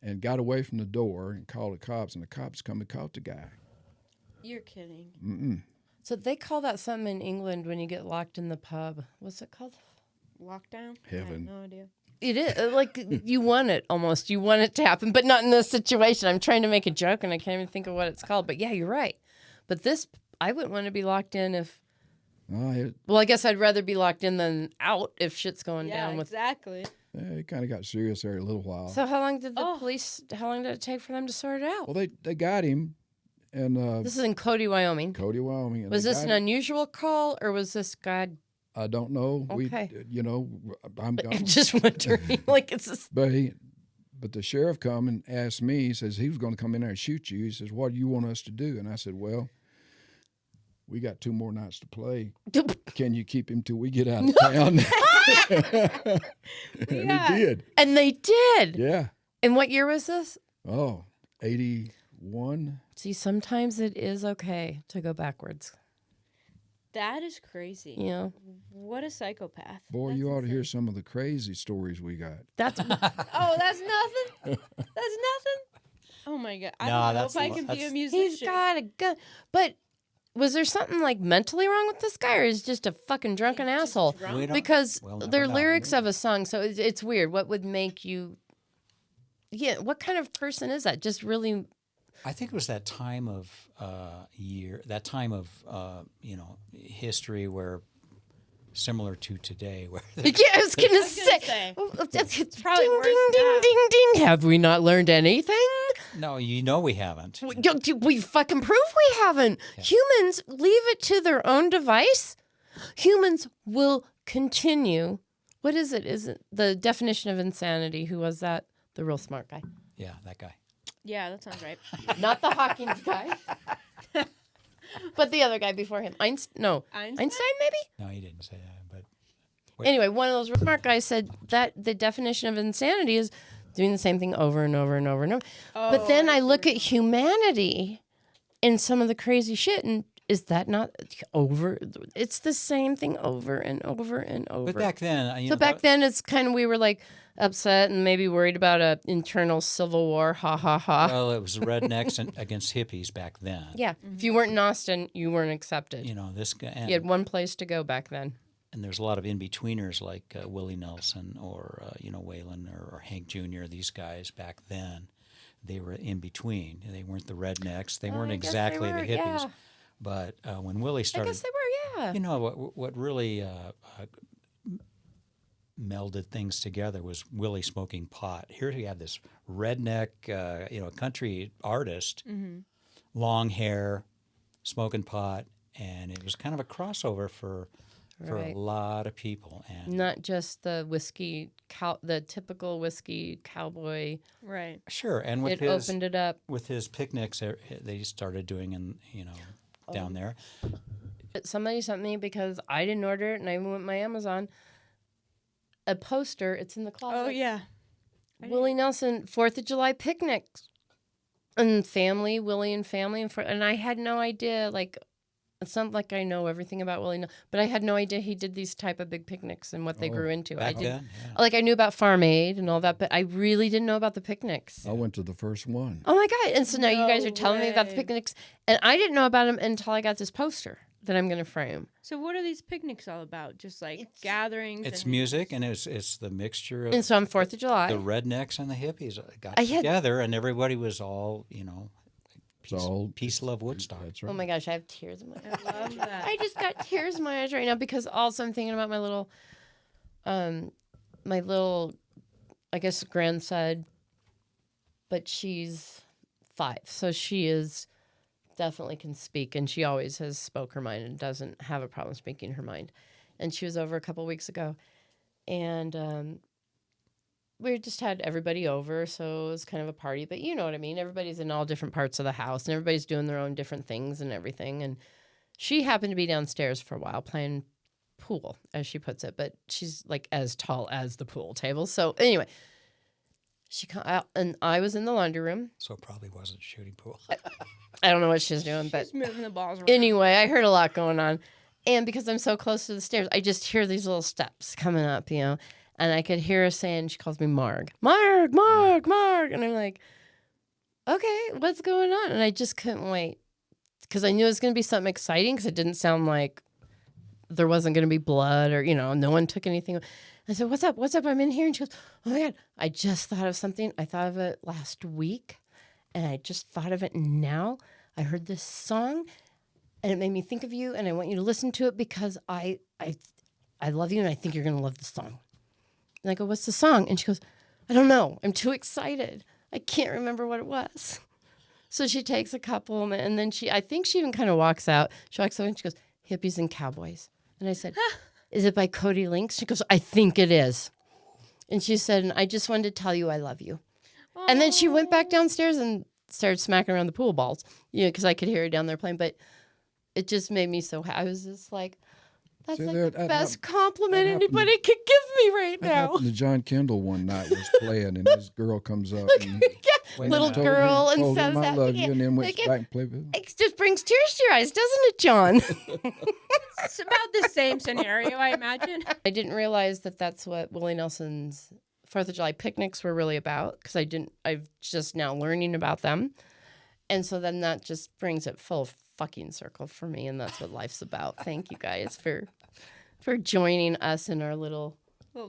and got away from the door and called the cops. And the cops come and caught the guy. You're kidding. Mm-mm. So they call that something in England when you get locked in the pub. What's it called? Lockdown? Heaven. I have no idea. It is like you want it almost. You want it to happen, but not in this situation. I'm trying to make a joke and I can't even think of what it's called. But yeah, you're right. But this, I wouldn't want to be locked in if. Well, I guess I'd rather be locked in than out if shit's going down with. Exactly. It kind of got serious there a little while. So how long did the police? How long did it take for them to sort it out? Well, they got him, and This is in Cody, Wyoming. Wyoming. And Was they this got an him. unusual call, or was this God? I don't know. Okay. I'm gone. I'm just wondering. Like it's. Just... But the sheriff come and asked me. He says he was going to come in there and shoot you. He says, "What do you want us to do?" And I said, "Well, we got 2 more nights to play. Can you keep him till we get out of town?" And he did. And they did. Yeah. And what year was this? Oh, 81. See, sometimes it is okay to go backwards. That is crazy. You know, What a psychopath. Boy, That's you ought to hear insane. some of the crazy stories we got. that's Oh, that's nothing. That's nothing. Oh my God. I No, don't know that's if I the- can be a that's- musician. he's got a gun. But was there something like mentally wrong with this guy, or is he just a fucking drunken Just asshole? drunk? We don't- Because we'll never they're know. lyrics of a song, so it's weird. What would make you? Yeah, what kind of person is that? Just really. I think it was that time of history where, similar to today, where Yeah, I was gonna say. say. It's probably ding, worse ding, ding, now. ding, ding. Have we not learned anything? no, we haven't. We fucking prove we haven't. Humans, leave it to their own device. Humans will continue. What is it? Is it the definition of insanity? Who was that? The real smart guy. Yeah, that guy. Yeah, that sounds right. Not the Hawkins guy. But the other guy before him. Einstein, maybe? No, he didn't say that. But Anyway, one of those real smart guys said that the definition of insanity is doing the same thing over and over and over and over. But then I look at humanity and some of the crazy shit, and is that not over? It's the same thing over and over and over. but back then, So back then, it's kind of, we were like upset and maybe worried about a internal civil war. Ha ha ha. well, it was rednecks against hippies back then. Yeah. If you weren't in Austin, you weren't accepted. You know this guy, You had one place to go back then. and there's a lot of in-betweeners like Willie Nelson or Waylon or Hank Jr. These guys back then, they were in between. They weren't the rednecks. They weren't I guess they exactly were, the hippies. yeah. But when Willie I started, guess they were, yeah. you know what really melded things together was Willie smoking pot. Here you have this redneck, country artist, long hair, smoking pot, and it was kind of a crossover for Right. a lot of people. And Not just the whiskey, the typical whiskey cowboy. Right. sure, and with It opened it up. with his picnics, they started doing down there. Somebody sent me, because I didn't order it and I even went to my Amazon, a poster. It's in the closet. Oh, yeah. Willie Nelson 4th of July picnics and family, Willie and family. And I had no idea, like, it's not like I know everything about Willie, but I had no idea he did these type of big picnics and what they grew into. I Back did, then, yeah. like, I knew about Farm Aid and all that, but I really didn't know about the picnics. I went to the first one. Oh my God. And so now you guys are No telling me about the way. picnics, and I didn't know about them until I got this poster that I'm going to frame. So what are these picnics all about? Just like gatherings? It's and- music, and it's the mixture of And so on 4th of July. the rednecks and the hippies got I had- together, and everybody was all, Peace, love, Woodstock. That's right. Oh my gosh, I have tears in my eyes. I love that. I just got tears in my eyes right now because also I'm thinking about my little, I guess, grandson, but she's 5, so she is definitely can speak, and she always has spoke her mind and doesn't have a problem speaking her mind. And she was over a couple weeks ago, and we just had everybody over, so it was kind of a party. But you know what I mean? Everybody's in all different parts of the house, and everybody's doing their own different things and everything. And she happened to be downstairs for a while playing pool, as she puts it, but she's like as tall as the pool table. So anyway, she come out, and I was in the laundry room. So it probably wasn't shooting pool. I don't know what she's doing, but She's moving the balls around. anyway, I heard a lot going on. And because I'm so close to the stairs, I just hear these little steps coming up, you know. And I could hear her saying, she calls me Marg. Marg, Marg, Marg. And I'm like, okay, what's going on? And I just couldn't wait. Because I knew it was going to be something exciting, because it didn't sound like there wasn't going to be blood or, you know, no one took anything. I said, what's up? What's up? I'm in here. And she goes, oh my God, I just thought of something. I thought of it last week, and I just thought of it now. I heard this song, and it made me think of you, and I want you to listen to it because I love you, and I think you're going to love the song. And I go, what's the song? And she goes, I don't know. I'm too excited. I can't remember what it was. So she takes a couple, and then I think she even kind of walks out. She walks over, and she goes, Hippies and Cowboys. And I said, is it by Cody Links? She goes, I think it is. And she said, and I just wanted to tell you I love you. Aww. And then she went back downstairs and started smacking around the pool balls, you know, because I could hear her down there playing. But it just made me so happy. I was just like, that's like the best compliment anybody could give me right That now. happened to John Kendall one night. Was playing, and this girl comes up. And little girl and told says him I that. love you, and then went back and played with him. It just brings tears to your eyes, doesn't it, John? It's about the same scenario, I imagine. I didn't realize that that's what Willie Nelson's 4th of July picnics were really about, because I've just now learning about them. And so then that just brings it full fucking circle for me, and that's what life's about. Thank you guys for joining us in our little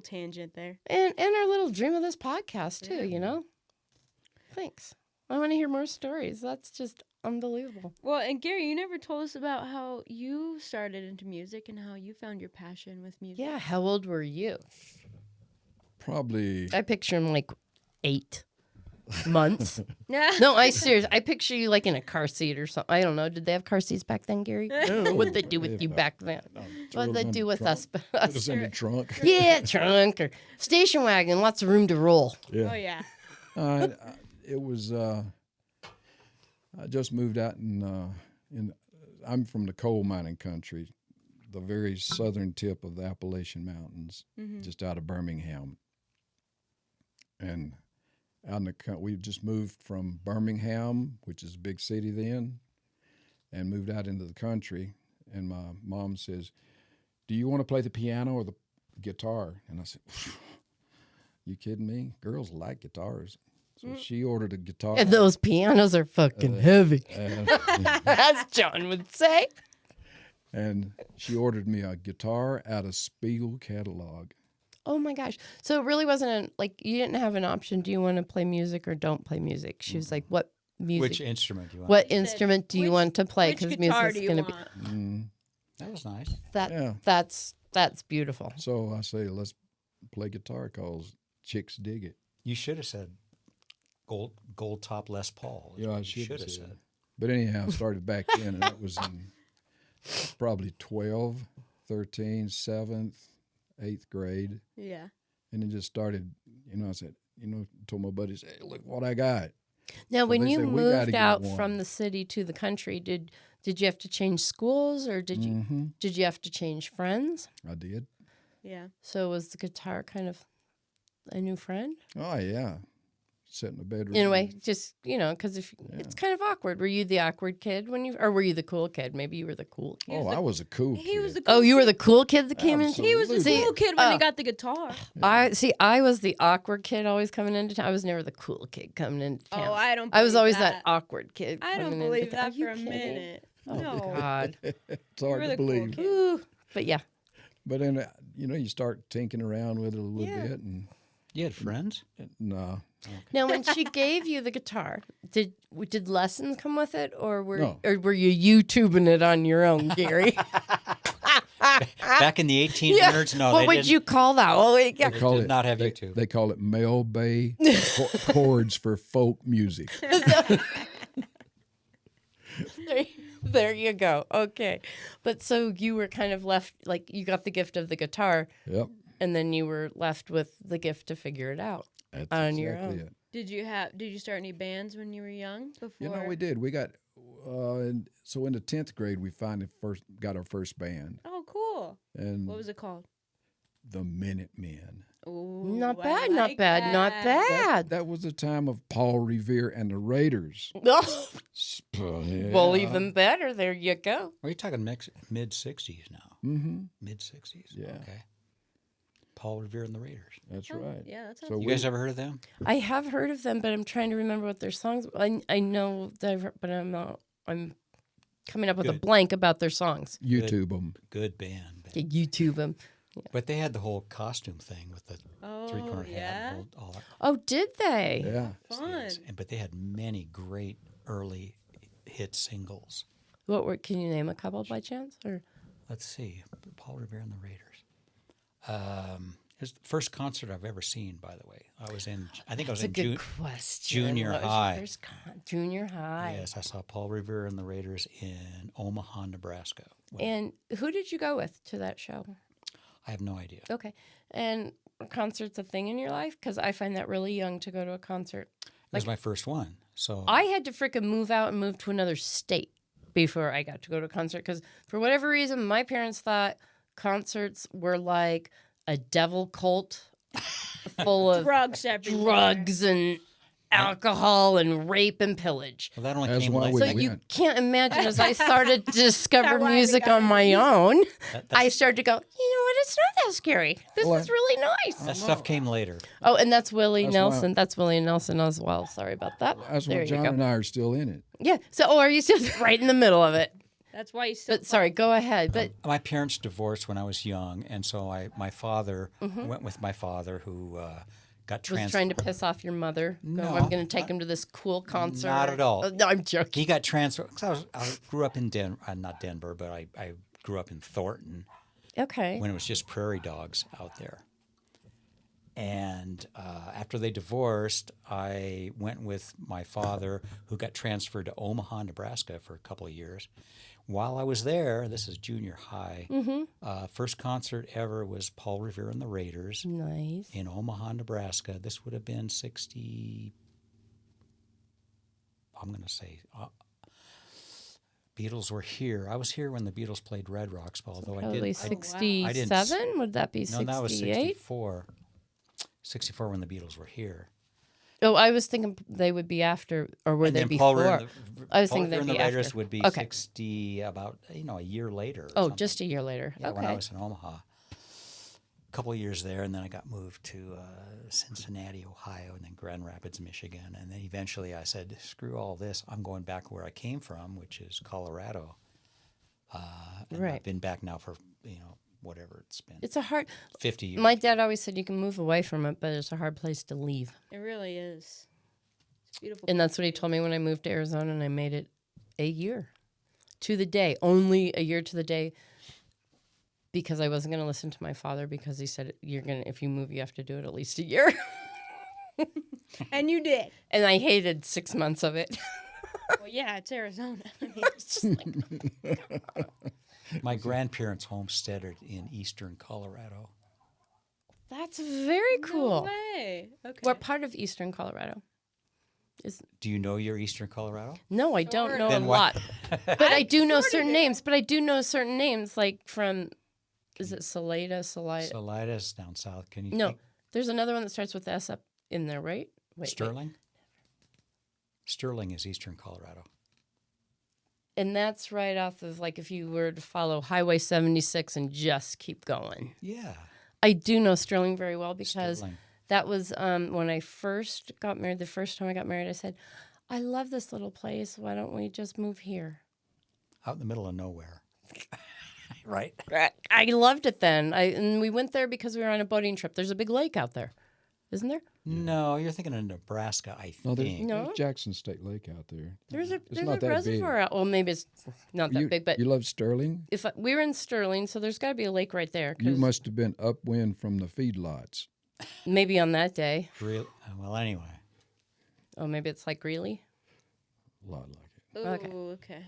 tangent there. And our little dream of this podcast too, you know? Thanks. I want to hear more stories. That's just unbelievable. Well, and Gary, you never told us about how you started into music and how you found your passion with music. Yeah, how old were you? Probably. I picture him like 8 months. Yeah. No, I picture you like in a car seat or something. I don't know. Did they have car seats back then, Gary? I don't know what they do with you back then. What they do with us? Put us in the trunk. Yeah, trunk or station wagon. Lots of room to roll. Yeah. Oh, yeah. It was. I just moved out I'm from the coal mining country, the very southern tip of the Appalachian Mountains, just out of Birmingham. And we just moved from Birmingham, which is a big city then, and moved out into the country. And my mom says, do you want to play the piano or the guitar? And I said, you kidding me? Girls like guitars. So she ordered a guitar. And those pianos are fucking heavy. As John would say. And she ordered me a guitar out of Spiegel catalog. Oh my gosh. So it really wasn't you didn't have an option. Do you want to play music or don't play music? She was like, what music? Which instrument do you want? What instrument do you want to play? Because music's going to be. That was nice. That's beautiful. So I say, let's play guitar because chicks dig it. You should have said gold top Les Paul. Yeah, I should have said. But anyhow, I started back then, and that was in probably 12, 13, 7th, 8th grade. Yeah. And it just started, I said, told my buddies, hey, look what I got. Now, So when they you said, "We gotta moved get out one." from the city to the country, did you have to change schools or did you have to change friends? I did. Yeah. So was the guitar kind of a new friend? Oh, yeah. Sit in the bedroom. In a way, just, because it's kind of awkward. Were you the awkward kid or were you the cool kid? Maybe you were the cool kid. Oh, I was a cool kid. He was the cool Oh, you were the cool kid that came in? He was the cool kid when he got the guitar. I was the awkward kid always coming into town. I was never the cool kid coming into town. Oh, I don't I was believe always that awkward kid. I don't coming into believe town. that Are you for a kidding? minute. Oh, No. God. It's hard You were to the cool believe. kid. Ooh. But yeah. But then, you start tinkering around with it a little bit. And You had friends? No. Now, when she gave you the guitar, did lessons come with it, or No. were you YouTubing it on your own, Gary? Back in the 1800s, no. What they would didn't, you call that? Oh, They did not have they, YouTube. They call it Mel Bay chords for folk music. there you go. Okay, but so you were kind of left, like you got the gift of the guitar, Yep. and then you were left with the gift to figure it out. That's On exactly your own. it. Did you start any bands when you were young? Before? You know, we did. We got so in the 10th grade, we finally got our first band, Oh, cool. and What was it called? the Minutemen. Ooh, Not I bad, like not bad, not that. bad. That was the time of Paul Revere and the Raiders. Oh, Yeah. well, even better. There you go. Are you talking mid-60s now? Mm-hmm. Mid-60s? Yeah. Okay. Paul Revere and the Raiders. That's Oh, right. yeah, that sounds So You guys ever heard of them? I have heard of them, but I'm trying to remember what their songs. I know that, but I'm not. I'm coming up with a Good. blank about their songs. YouTube them. Good band. YouTube them. But they had the whole costume thing with the Oh, three-cornered yeah? hat and all that. Oh, did they? Yeah. fun. Yes. But they had many great early hit singles. What were? Can you name a couple by chance? Or Let's see. Paul Revere and the Raiders. It was the first concert I've ever seen, by the way. I think I was that's a in good question. junior What was your high. first junior high. Yes, I saw Paul Revere and the Raiders in Omaha, Nebraska. Well, And who did you go with to that show? I have no idea. Okay. And are concerts a thing in your life? Because I find that really young to go to a concert. It was my first one. So I had to frickin' move out and move to another state before I got to go to a concert because for whatever reason, my parents thought concerts were like a devil cult full of Drugs everywhere. drugs and alcohol and rape and pillage. well, that only That's came why later. we So went. you can't imagine as I started to discover That's why we music got on my into own, That, I started to go, you know what, it's not that scary. This Well, is really nice. that stuff came later. Oh, and that's Willie That's Nelson. why- That's Willie Nelson as well. Sorry about that. That's there why you John go. and I are still in it. Yeah. So, are you still right in the middle of it? That's why you still. But sorry, go ahead. But My parents divorced when I was young, and so my father went with my father, who got was transferred. trying to piss off your mother. Go, No, I'm going to take him to this cool concert. Not at all. Oh, no, I'm joking. He got transferred. 'Cause I grew up in not Denver, but I grew up in Thornton Okay. when it was just prairie dogs out there. And after they divorced, I went with my father, who got transferred to Omaha, Nebraska for a couple of years. While I was there, this is junior high, first concert ever was Paul Revere and the Raiders Nice. in Omaha, Nebraska. This would have been 60, I'm going to say, Beatles were here. I was here when the Beatles played Red Rocks, although I Probably didn't. 67? Would that be 68? No, that was 64. 64 when the Beatles were here. Oh, I was thinking they would be after, or were And they then before? Paul Revere I was Paul thinking Revere and they'd the be Raiders after. would be Okay. 60, about a year later. or Oh, something. just a year later. Yeah, okay. when I was in Omaha. A couple of years there, and then I got moved to Cincinnati, Ohio, and then Grand Rapids, Michigan. And then eventually I said, screw all this. I'm going back where I came from, which is Colorado. And Right. I've been back now for, whatever it's been, It's a hard. 50 years. My dad always said you can move away from it, but it's a hard place to leave. It really is. It's beautiful. And that's what he told me when I moved to Arizona, and I made it a year to the day, only a year to the day, because I wasn't going to listen to my father because he said if you move, you have to do it at least a year. And you did. And I hated 6 months of it. Well, yeah, it's Arizona. I mean, It's just like, My grandparents homesteaded in eastern Colorado. that's very cool. No way. Okay. What part of eastern Colorado? Do you know your eastern Colorado? No, I don't know a Then why- lot. But I do know sorta certain do. names. But I do know certain names, like from, is it Salida? Salida's down south. Can you No, think? there's another one that starts with S up in there, right? Wait. Sterling? Sterling is eastern Colorado. And that's right off of, like, if you were to follow Highway 76 and just keep going. Yeah. I do know Sterling very well because Sterling. that was when I first got married. The first time I got married, I said, I love this little place. Why don't we just move here? Out in the middle of nowhere. Right? I loved it then. And we went there because we were on a boating trip. There's a big lake out there. Isn't there? No, you're thinking of Nebraska, I No, think. there's Jackson State Lake out there. There's a not that big. reservoir out. Well, maybe it's not that big, but You love Sterling? if we're in Sterling, so there's got to be a lake right there. You 'Cause must have been upwind from the feedlots. maybe on that day. Well, anyway. Oh, maybe it's like Greeley. A lot like it. Ooh, okay.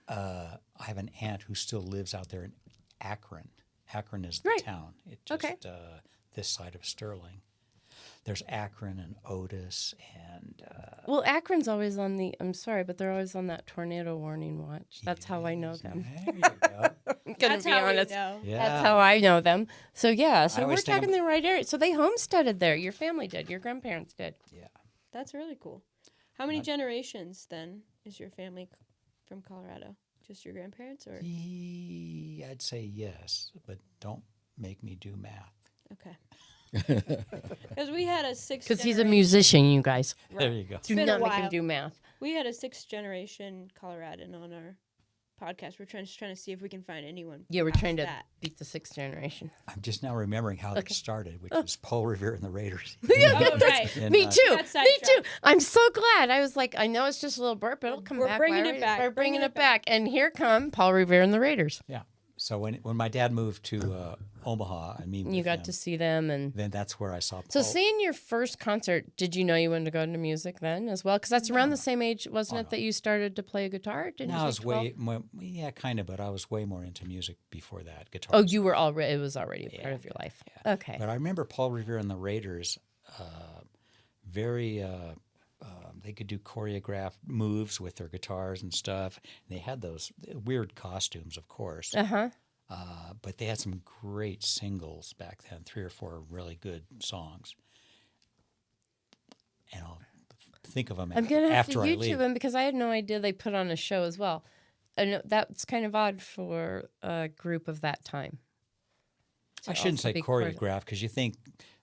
I have an aunt who still lives out there in Akron. Akron is the Right. town. It just, Okay. This side of Sterling. There's Akron and Otis and Well, Akron's always on the. I'm sorry, but they're always on that tornado warning watch. That's how I know them. There you go. I'm gonna That's be how honest. we know. Yeah. That's how I know them. So yeah, so we're always think talking the right area. So they homesteaded there. Your family did. Your grandparents did. Yeah. That's really cool. How many generations then is your family from Colorado? Just your grandparents, or I'd say yes, but don't make me do math. okay? Because we had a sixth. Because he's a musician, you guys. There you go. Do been not a make him while. do math. We had a sixth generation Coloradan on our podcast. We're trying to see if we can find anyone. Yeah, we're past trying to that. beat the sixth generation. I'm just now remembering how it started, which was Paul Revere and the Raiders. Oh, right. And, Me too. Got Me sidetracked. too. I'm so glad. I was like, I know it's just a little burp, but it'll come We're back. bringing Larry. it back. We're bringing it back. And here come Paul Revere and the Raiders. Yeah. So when my dad moved to Omaha, I mean, You got to see them, and then that's where I saw Paul. so seeing your first concert, did you know you wanted to go into music then as well? Because that's around the same age, wasn't it, that you started to play guitar? Didn't No, you I say was 12? way more, yeah, kind of, but I was way more into music before that. Guitar. Oh, you were already. It was already a part of your life. Okay. But I remember Paul Revere and the Raiders, very. They could do choreographed moves with their guitars and stuff. And they had those weird costumes, of course. But they had some great singles back then, 3 or 4 really good songs. And I'll think of them I'm gonna have to after I YouTube leave. them because I had no idea they put on a show as well. And that's kind of odd for a group of that time. I shouldn't also say be choreographed because you think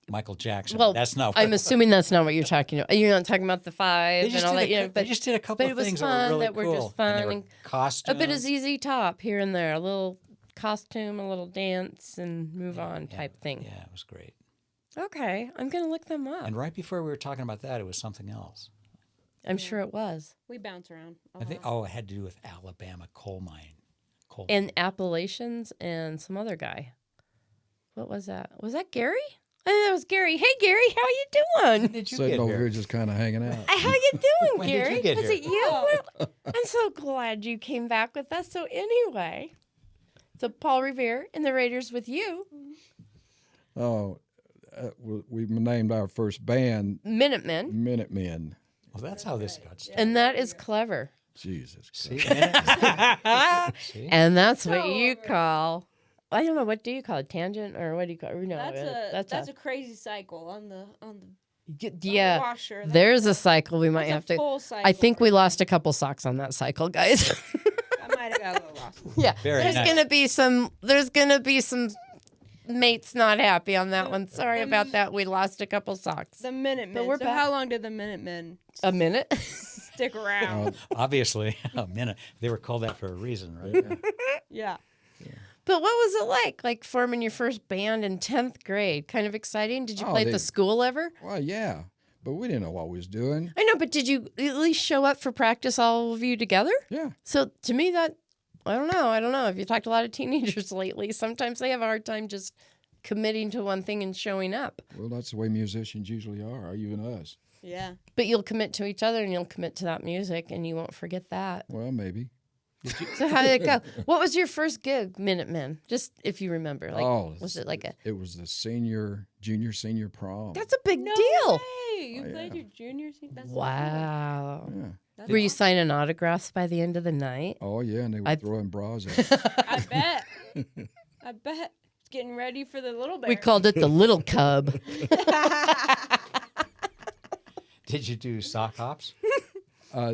Michael Jackson. Well, that's not. I'm assuming that's not what you're talking about. You're not talking about the They five just and all did that. a You know, cou- but they just did a couple but it of was things fun that were really that were cool. just fun And they were and costumes. a bit of ZZ Top here and there, a little costume, a little dance, and move on type thing. Yeah, it was great. Okay, I'm gonna look them up. And right before we were talking about that, it was something else. I'm sure it was. We bounce around. I think. Oh, it had to do with Alabama coal mine. And Appalachians and some other guy. What was that? Was that Gary? I think that was Gary. Hey, Gary, how you doing? Did you Sitting get over here? here just kind of hanging out. How you doing, When did you Gary? get Was here? it you? Well, I'm so glad you came back with us. So anyway, so Paul Revere and the Raiders with you, Oh, we named our first band Minutemen, Minutemen. Well, that's how this got started. and that is clever. Jesus Christ. See, See? And that's what you call. I don't know. What do you call it? Tangent or what do you call it? No, That's a crazy cycle on the yeah. washer. That's There's a cycle we might have a to. full cycle. I think we lost a couple socks on that cycle, guys. I might have got a little lost. Yeah, Very there's nice. gonna be some. There's gonna be some mates not happy on that one. Sorry about that. We lost a couple socks. The Minutemen. But we're so back. how long did the Minutemen A minute. stick around? Obviously, a minute. They were called that for a reason, right? Yeah. But what was it like forming your first band in 10th grade? Kind of exciting. Did you Oh, play at they- the school ever? Well, yeah, but we didn't know what we was doing. I know, but did you at least show up for practice, all of you together? Yeah. So to me, that I don't know. If you talked to a lot of teenagers lately, sometimes they have a hard time just committing to one thing and showing up. Well, that's the way musicians usually are, even us. Yeah. But you'll commit to each other and you'll commit to that music, and you won't forget that. Well, maybe. So how did it go? What was your first gig, Minutemen? Just if you remember, was it like a? It was the junior, senior prom. That's a big No deal. way. You played your junior senior. That's so cool. Wow. Yeah. That's Were you awesome. signing autographs by the end of the night? Oh, yeah, and they were I- throwing bras at us. I bet. I bet. It's getting ready for the little bear. We called it the Little Cub. Did you do sock hops?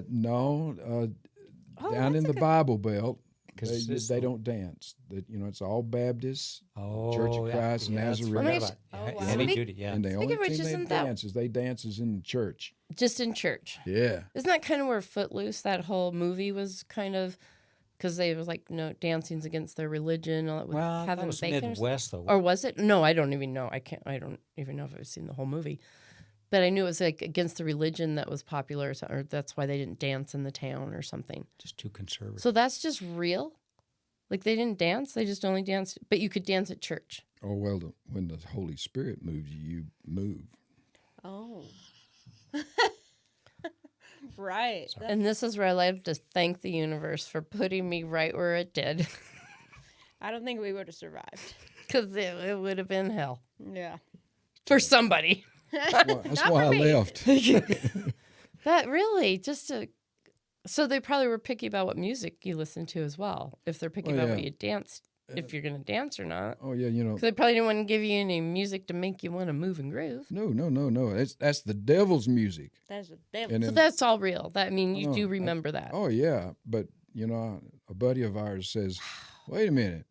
No, down in the Bible Belt, 'Cause they, this- they don't dance. It's all Baptist, Oh, Church of Christ, that's Nazarene. forgot Oh, about- wow. Heavy Speak- duty, yeah. and the only Speaking of which, thing they isn't that- dances in church. Just in church. Yeah. Isn't that kind of where Footloose, that whole movie, was kind of because they was like, no, dancing's against their religion. All that with Well, that Kevin was Bacon or Midwest, though. Or was it? No, I don't even know. I don't even know if I've seen the whole movie. But I knew it was like against the religion that was popular, or that's why they didn't dance in the town or something. Just too conservative. So that's just real? Like they didn't dance? They just only danced, but you could dance at church. Oh, well, when the Holy Spirit moves you, you move. Oh. Right. And this is where I like to thank the universe for putting me right where it did. I don't think we would have survived. Because it would have been hell. Yeah. For somebody. Well, that's why I left. That really, so they probably were picky about what music you listened to as well. If they're picky about what you danced, if you're going to dance or not. Oh, yeah, you know. Because they probably didn't want to give you any music to make you want to move and groove. No. That's the devil's music. That's the devil. And So then- that's all real. You No, do remember that. Oh, yeah. But, you know, a buddy of ours says, wait a minute.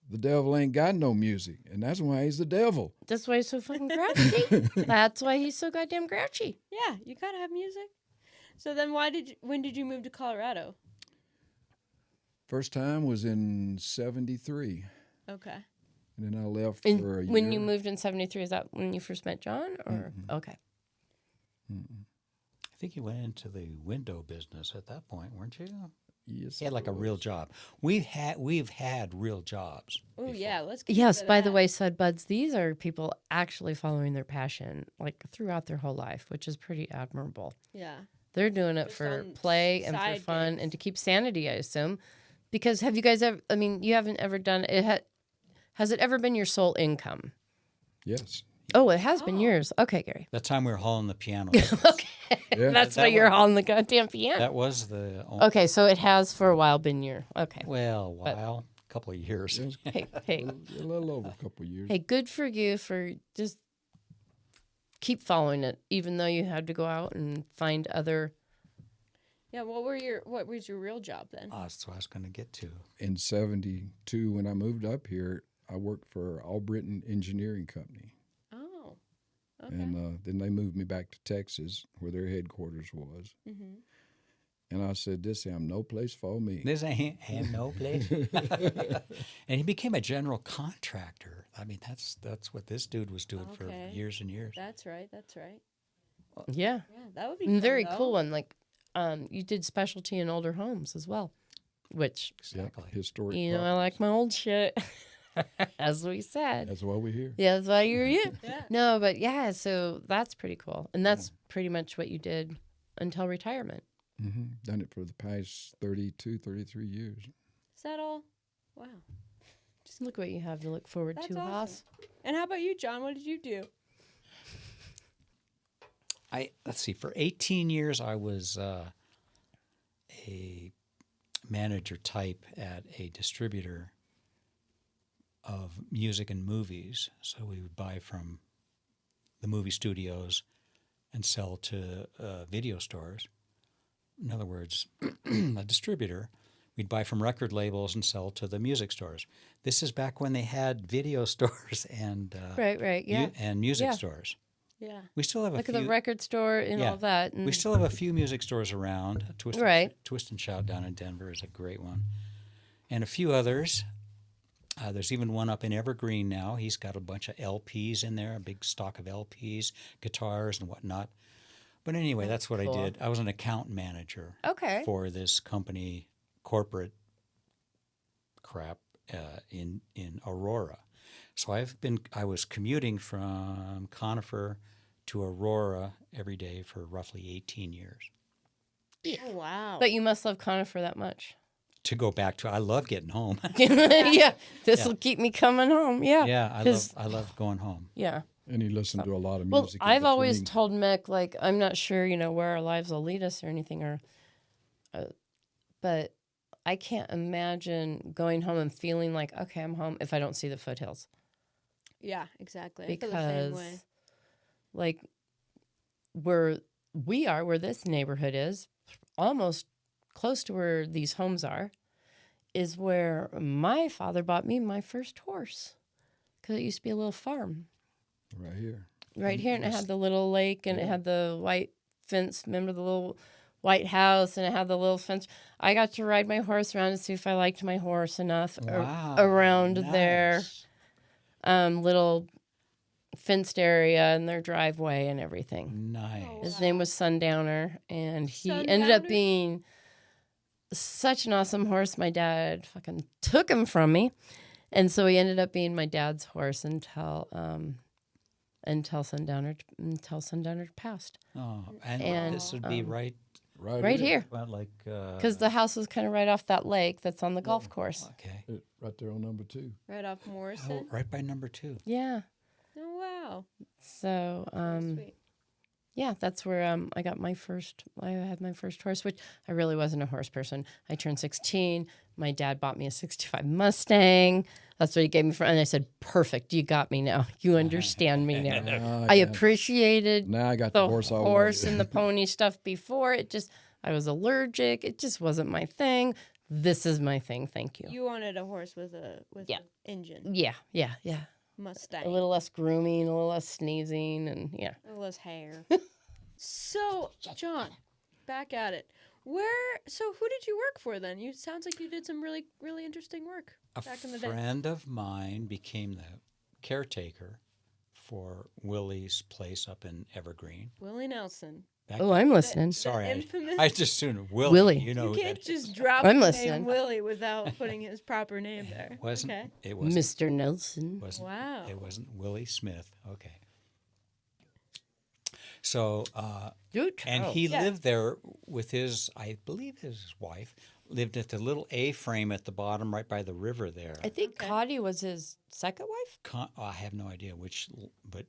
The devil ain't got no music, and that's why he's the devil. That's why he's so fucking grouchy. That's why he's so goddamn grouchy. Yeah, you gotta have music. So then when did you move to Colorado? First time was in 73, Okay. and then I left And for a year. when you moved in 73, is that when you first met John? Or Okay. I think you went into the window business at that point, weren't you? Yes, He had like a real job. We've had real jobs. Oh before. yeah, let's get Yes, into by the that. way, Sud Buds, these are people actually following their passion like throughout their whole life, which is pretty admirable. Yeah. They're doing it Just for on play and for side fun gigs. and to keep sanity, I assume. Because have you guys ever, you haven't ever done it. Has it ever been your sole income? Yes. Oh, it has been Oh. yours. Okay, Gary. That time we were hauling the piano. Okay. Yeah. That's That why you're one- on the goddamn piano. That was the Okay, so it has for a while been your, okay. a couple of years. Hey, A little over a couple of years. hey, good for you for just keep following it, even though you had to go out and find other. Yeah, what was your real job then? That's what I was going to get to. In 72, when I moved up here, I worked for Albritton Engineering Company. Oh. Okay. And then they moved me back to Texas, where their headquarters was. Mm-hmm. And I said, this ain't no place for me. This ain't no place. And he became a general contractor. I mean, that's what this dude was doing for Okay. years and years. That's right. That's right. Yeah. Yeah, that would be And fun, very though. cool one. Like, you did specialty in older homes as well, which, Exactly. Historic I properties. like my old shit, as we said. That's why we're here. Yeah, that's why you're you. Yeah. No, but yeah, so that's pretty cool. And that's pretty much what you did until retirement. Done it for the past 32, 33 years. Is that all? Wow. Just look what you have to look forward That's to, awesome. Haas. And how about you, John? What did you do? Let's see. For 18 years, I was a manager type at a distributor of music and movies. So we would buy from the movie studios and sell to video stores. In other words, a distributor. We'd buy from record labels and sell to the music stores. This is back when they had video stores and Right, yeah. and music Yeah. stores. Yeah. We still have a Like few. at the record store and Yeah. all that. And We still have a few music stores around. Right. Twist and Shout down in Denver is a great one. And a few others. There's even one up in Evergreen now. He's got a bunch of LPs in there, a big stock of LPs, guitars and whatnot. But anyway, that's what cool. I did. I was an account manager Okay. for this company, corporate crap, in Aurora. So I was commuting from Conifer to Aurora every day for roughly 18 years. Oh, wow. But you must love Conifer that much. To go back to, I love getting home. Yeah, this will keep me coming home. Yeah. Yeah, I love going home. Yeah. And he listened to a lot of Well, music. in I've always between. told Mick, like, I'm not sure, where our lives will lead us or anything, but I can't imagine going home and feeling like, okay, I'm home if I don't see the foothills. Yeah, exactly. I feel the same way. Because, like, where this neighborhood is, almost close to where these homes are, is where my father bought me my first horse. Because it used to be a little farm Right here. right here, and it had the little lake, and it had the white fence. Remember the little white house, and it had the little fence. I got to ride my horse around to see if I liked my horse enough around their little fenced area and their driveway and everything. Nice. His name was Sundowner, and he ended up being such an awesome horse. My dad fucking took him from me, and so he ended up being my dad's horse until Sundowner passed. Oh, and this would be right here. about like Because the house was kind of right off that lake that's on the golf course. okay. Right there on number 2. Right off Morrison. Oh, right by number 2. Yeah. Oh, wow. So, Sweet. yeah, that's where I had my first horse, which I really wasn't a horse person. I turned 16. My dad bought me a 65 Mustang. That's what he gave me for, and I said, perfect, you got me now. You understand me now. I appreciated Now I got the the horse all horse ready. and the pony stuff before. I was allergic. It just wasn't my thing. This is my thing. Thank you. You wanted a horse with an engine. Yeah. Mustang. A little less grooming, a little less sneezing, and yeah. A little less hair. So, John, back at it. Who did you work for then? Sounds like you did some really, really interesting work back in the day. A friend of mine became the caretaker for Willie's place up in Evergreen. Willie Nelson. I'm listening. Sorry, infamous- I just assumed Willie. Willie. You know You can't that just drop I'm the listening. name Willie without putting his proper name there. wasn't. Okay. It wasn't. Mr. Nelson. Wasn't, Wow. It wasn't Willie Smith. Okay. So, and he lived there with I believe his wife, lived at the little A-frame at the bottom right by the river there. I think Cotty was his second wife. I have no idea which, but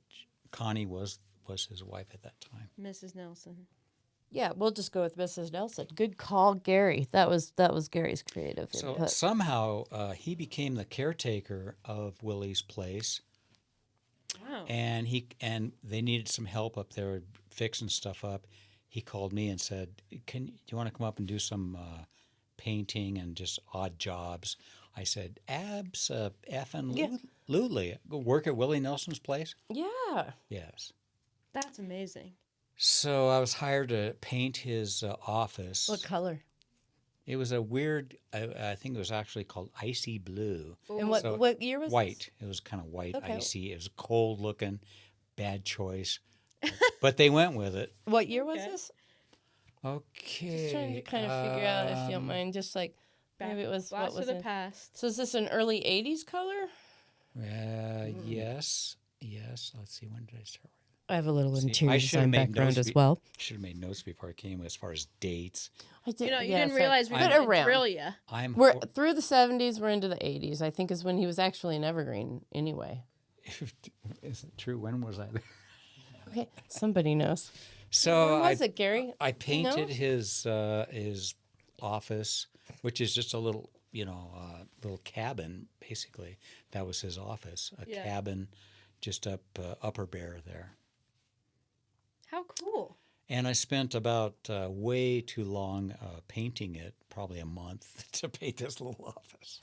Connie was his wife at that time. Mrs. Nelson. Yeah, we'll just go with Mrs. Nelson. Good call, Gary. That was Gary's creative So input. somehow he became the caretaker of Willie's place. Wow. And they needed some help up there fixing stuff up. He called me and said, do you want to come up and do some painting and just odd jobs?" I said, "Absolutely. Go work at Willie Nelson's place?" Yeah. Yes. That's amazing. So I was hired to paint his office. What color? It was a weird, I think it was actually called icy blue. And what year was White. It was kind of white, Okay. icy. It was cold looking, bad choice. But they went with it. this? What year was this? Okay. Just trying to kind of figure out if you don't mind. Just like maybe it was Blast what was of the it? past. So is this an early '80s color? Yes. Let's see. When did I start? I have a little interior I should have design made background notes as well. Should have made notes before I came as far as dates. I did, You didn't realize we but were around. drill ya. We're through the '70s. We're into the '80s. I think is when he was actually in Evergreen. Anyway. Is it true? When was I there? Okay, somebody knows. So When was it, Gary? I painted know? his office, which is just a little, little cabin, basically. That was his office, a cabin just up Upper Bear there. How cool. And I spent about way too long painting it, probably a month, to paint this little office.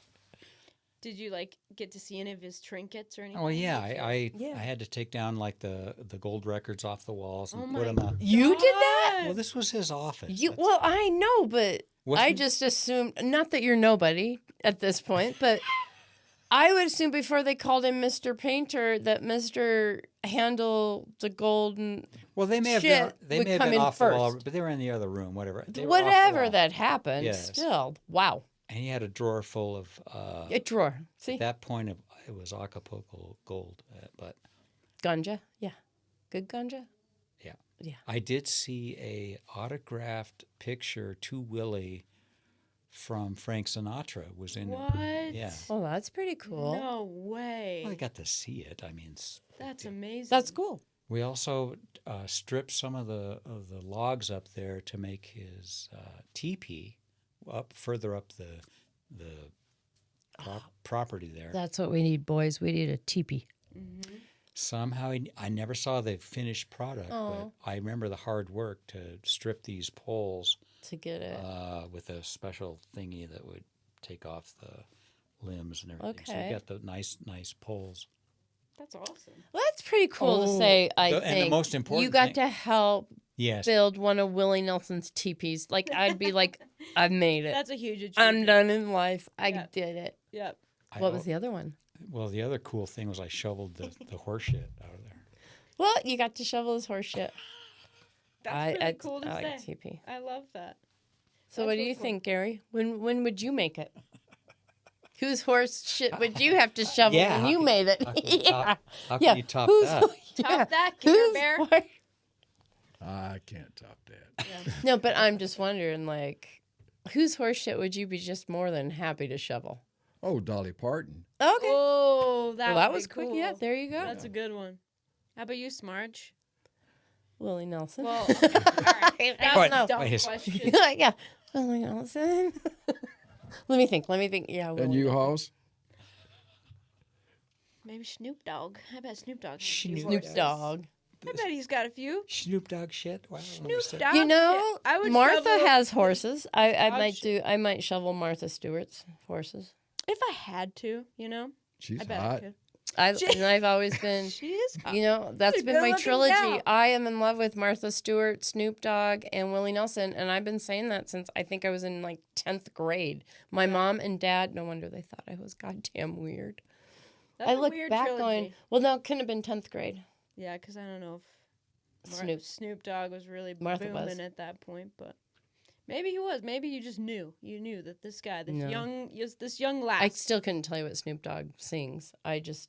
Did you get to see any of his trinkets or anything? Oh yeah, I had to take down the gold records off the walls and put them out. You did that? Well, this was his office. Well, I know, but I just assumed, not that you're nobody at this point, but I would assume before they called him Mr. Painter that Mr. Handle the golden Well, they may have shit been, would may have come been in off the wall, first. but they were in the other room, whatever. They were off the Whatever wall. that happened, Yes. still, wow. And he had a drawer full of. A drawer. See? At that point, it was Acapulco gold, but Ganja? Yeah. Good ganja? yeah. Yeah. I did see a autographed picture to Willie from Frank Sinatra. Was in What? it. Yeah. Oh, that's pretty cool. No way. Well, I got to see it. I mean, That's amazing. That's cool. we also stripped some of the logs up there to make his teepee further up the property there. That's what we need, boys. We need a teepee. Somehow I never saw the finished product, but I remember the hard work to strip these poles To get it. with a special thingy that would take off the limbs and everything. So Okay. you got the nice poles. That's awesome. Well, that's pretty cool to say, I and think. the most important you got thing- to help Yes. build one of Willie Nelson's teepees. Like, I'd be like, I've made it. That's a huge achievement. I'm done in life. I Yep. did it. Yep. What was the other one? Well, the other cool thing was I shoveled the horse shit out of there. Well, you got to shovel his horse shit. That's really cool to I like say. TP. I love that. So That's what do really you cool. think, Gary? When would you make it? Whose horse shit would you have to shovel Yeah, when how you can- made it? How can you top that? Top that, Care Bear. I can't top that. No, but I'm just wondering, like, whose horse shit would you be just more than happy to shovel? Oh, Dolly Parton. Okay. Oh, that, Well, that would was be quick. cool. Yeah, there you go. That's a good one. How about you, Smarge? Willie Nelson. Well, okay. All right. That's Wait, a dumb wait. question. Yeah. Willie Nelson. Let me think. Yeah. And Willie you, Nelson. Hoss? Maybe Snoop Dogg. I bet Snoop Dogg. has a few Snoop Snoop horses. Dogg. I bet he's got a few. Snoop Dogg shit. Wow. Snoop Mr. Dogg. You know, shit. I would Martha shovel- has horses. I Dog might shit. I might shovel Martha Stewart's horses. If I had to, you know, She's I bet I hot. could. And I've always been, She is hot. you know, that's She's a been my good-looking trilogy. gal. I am in love with Martha Stewart, Snoop Dogg, and Willie Nelson, and I've been saying that since I think I was in like 10th grade. My mom and dad, no wonder they thought I was goddamn weird. That's I a look weird back trilogy. going, well, no, it couldn't have been 10th grade. Yeah, because I don't know if Snoop. Dogg was really Martha booming was. at that point, but maybe he was. Maybe you just knew. You knew that this guy, this young lass. I still couldn't tell you what Snoop Dogg sings. I just,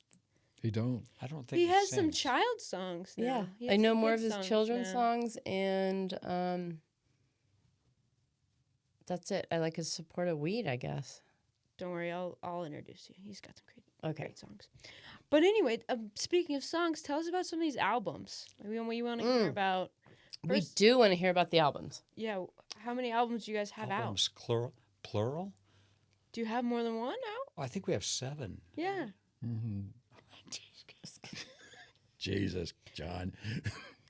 He don't. I don't think he has some sings. child songs. Now. yeah. He has I know some more good of his songs children's now. songs, and that's it. I like his support of weed, I guess. Don't worry, I'll introduce you. He's got some Okay. great songs. But anyway, speaking of songs, tell us about some of these albums. We want to hear about. We First, do want to hear about the albums. yeah. How many albums do you guys have out? Albums, plural? Do you have more than one out? Oh, I think we have 7. Yeah. Jesus, John.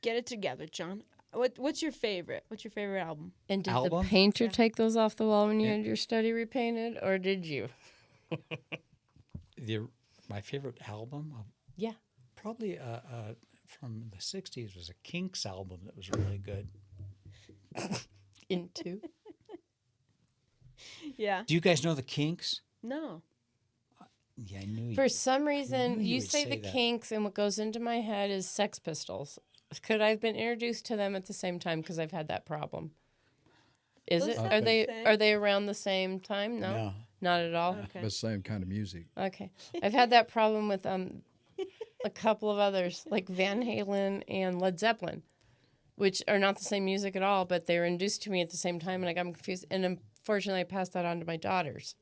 Get it together, John. What's your favorite? What's your favorite album? And did Album? the painter take those off the wall when you had your study repainted, or did you? My favorite album? Yeah. Probably from the 60s was a Kinks album that was really good. Into. Yeah. Do you guys know the Kinks? No. Yeah, I knew you. For some reason, knew you you would say say the that. Kinks, and what goes into my head is Sex Pistols. Could I have been introduced to them at the same time? Because I've had that problem. Is Those it? sound Are the they? same. Are they around the same time? No, No. not at all. Okay. The same kind of music. Okay, I've had that problem with a couple of others, like Van Halen and Led Zeppelin, which are not the same music at all, but they were introduced to me at the same time, and I got confused. And unfortunately, I passed that on to my daughters.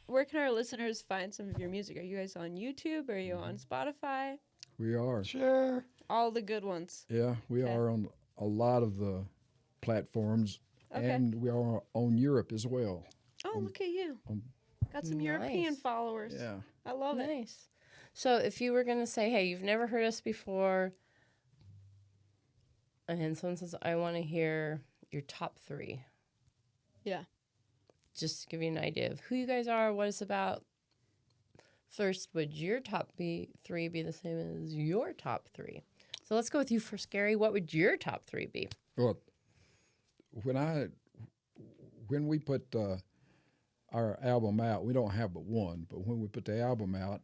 Where can our listeners find some of your music? Are you guys on YouTube? Are you on Spotify? We are. Sure. All the good ones. Yeah, we Okay. are on a lot of the platforms, Okay. and we are on Europe as well. Oh, look at you. Got some Nice. European followers. Yeah. I love it. Nice. So if you were going to say, hey, you've never heard us before, and someone says, I want to hear your top 3. Yeah. Just to give you an idea of who you guys are, what it's about. First, would your top 3 be the same as your top 3? So let's go with you first, Gary. What would your top 3 be? Well, when we put our album out, we don't have but one. But when we put the album out,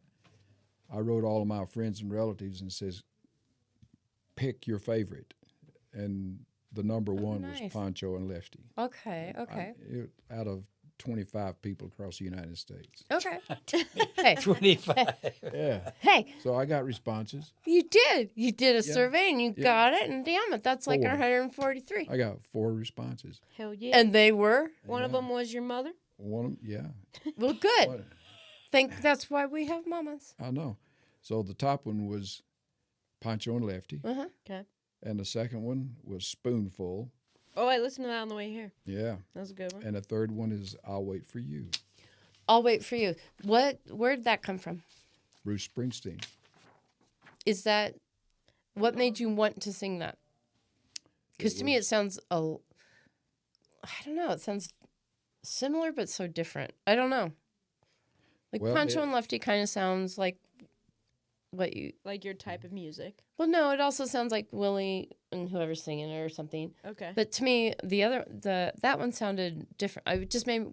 I wrote all of my friends and relatives and says, pick your favorite, and the number one nice. was Poncho and Lefty. Okay, okay. Out of 25 people across the United States. Okay. Hey, 25. Yeah. hey, So I got responses. you did. You did a survey and you Yeah. got it, and damn it, that's like 4. 143. I got 4 responses. Hell yeah. And they were? One of them was your mother? One of them, yeah. Well, good. What- Think that's why we have mamas. I know. So the top one was Poncho and Lefty, Uh-huh. Okay. and the second one was Spoonful. Oh, I listened to that on the way here. Yeah. That was a good one. And the third one is I'll Wait for You, I'll wait for you. Where'd that come from? Bruce Springsteen. Is that what made you want to sing that? Because to me, it sounds I don't know. It sounds similar but so different. I don't know. Like Well, Poncho it- and Lefty kind of sounds like what you. Like your type of music. Well, no, it also sounds like Willie and whoever's singing it or something. Okay. But to me, that one sounded different.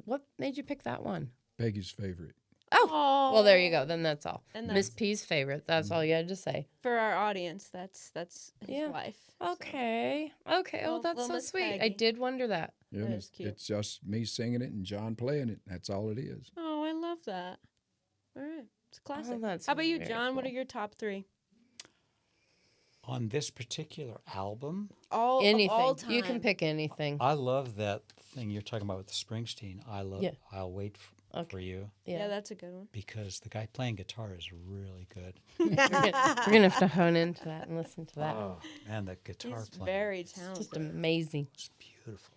What made you pick that one? Peggy's favorite. Oh, well, there you go. Then that's all. And Miss that's P's favorite. That's all you had to say. for our audience. That's his Yeah. wife. so. Okay. Okay. Oh, Well- that's well, so Miss sweet. I Peggy. did wonder that. Yeah, That and is it's, cute. it's just me singing it and John playing it. That's all it is. Oh, I love that. All right. It's a classic. that's How about you, very John? What are cool. your top 3? On this particular album, All Anything. of all time. You can pick anything. I love that thing you're talking about with the Springsteen. Yeah. I'll wait for you, Yeah, that's a good one. because the guy playing guitar is really good. We're gonna have to hone into that and listen to that. Oh man, that guitar He's playing very Just talented. amazing. is beautiful.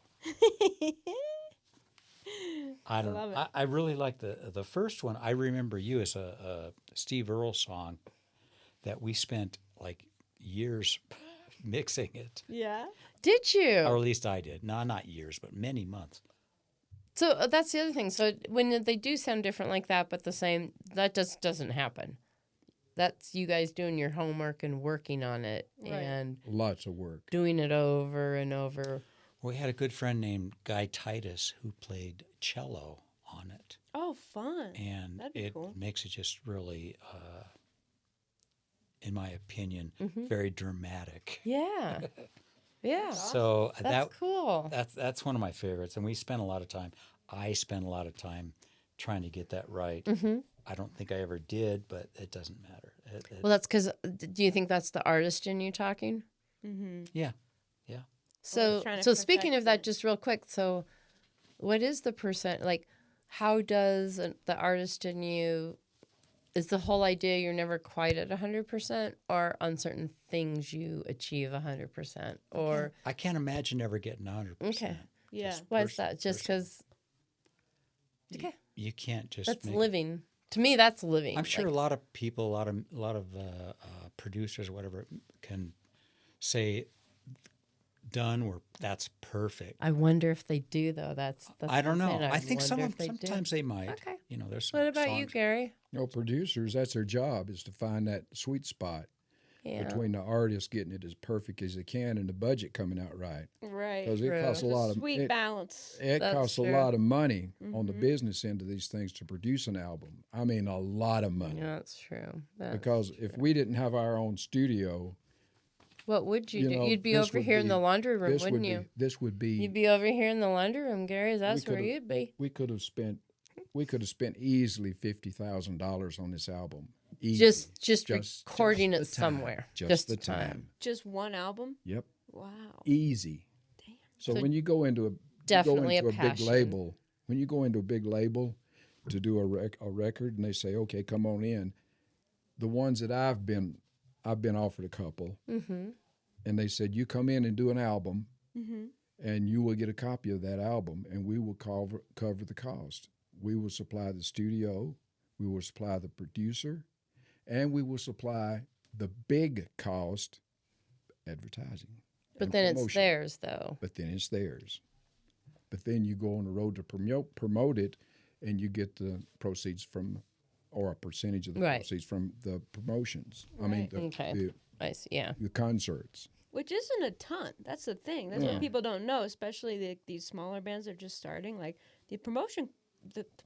I don't love know. it. I really like the first one. I Remember You is a Steve Earle song that we spent like years mixing it, Yeah. Did you? or at least I did. No, not years, but many months. So that's the other thing. So when they do sound different like that, but the same, that just doesn't happen. That's you guys doing your homework and working on it Right. and Lots of work. doing it over and over. We had a good friend named Guitarist who played cello on it, Oh, fun. and That'd be it cool. makes it just really, in my opinion, Mm-hmm. very dramatic. Yeah. Yeah. So That's cool. that's one of my favorites, and we spent a lot of time. I spent a lot of time trying to get that right. Mm-hmm. I don't think I ever did, but it doesn't matter. Well, that's because, do you think that's the artist in you talking? Mm-hmm. Yeah. So, trying to so speaking perfect of that, it. just real quick, so what is the percent, like, how does the artist in you, is the whole idea you're never quite at 100%, or on certain things you achieve 100%? Or, I can't imagine ever getting 100%. okay, Yeah. why is that? Just because, okay, You can't just that's make living. To me, that's living. I'm sure Like, a lot of people, a lot of producers or whatever can say done or that's perfect. I wonder if they do, though. That's I don't what I'm know. saying. I think wonder if they do. sometimes they might. Okay. You know, there's some What about you, songs- Gary? Producers, that's their job, is to find that sweet spot Yeah. between the artist getting it as perfect as they can and the budget coming out right. Right. Because it True. costs a There's lot of sweet it, balance. it That's costs true. a lot of money on the Mhm. business end of these things to produce an album. I mean, a lot of money. Yeah, that's true. That's Because if we didn't have our own studio, What would you, you do? know, You'd be this over would here in be- the laundry room, this would wouldn't be you? this would be You'd be over here in the laundry room, Gary. That's where could've- you'd be. we could have spent easily $50,000 on this album. Easy. Just recording the it time. somewhere. Just the time. Just one album? Yep. Wow. Easy. Damn. So So when you go into definitely a big passion. label, when you go into a big label to do a record, and they say, "Okay, come on in," the ones that I've been offered a couple, Mm-hmm. and they said, "You come in and do an album, Mm-hmm. and you will get a copy of that album, and we will cover the cost. We will supply the studio, we will supply the producer, and we will supply the big cost, advertising." But and then it's promotion. theirs, though. But then it's theirs. But then you go on the road to promote it, and you get the proceeds from, or a percentage of the Right. proceeds from the promotions. I mean, Right. Okay. I see. Yeah. the concerts. Which isn't a ton. That's the thing. That's Yeah. what people don't know, especially these smaller bands that are just starting. Like the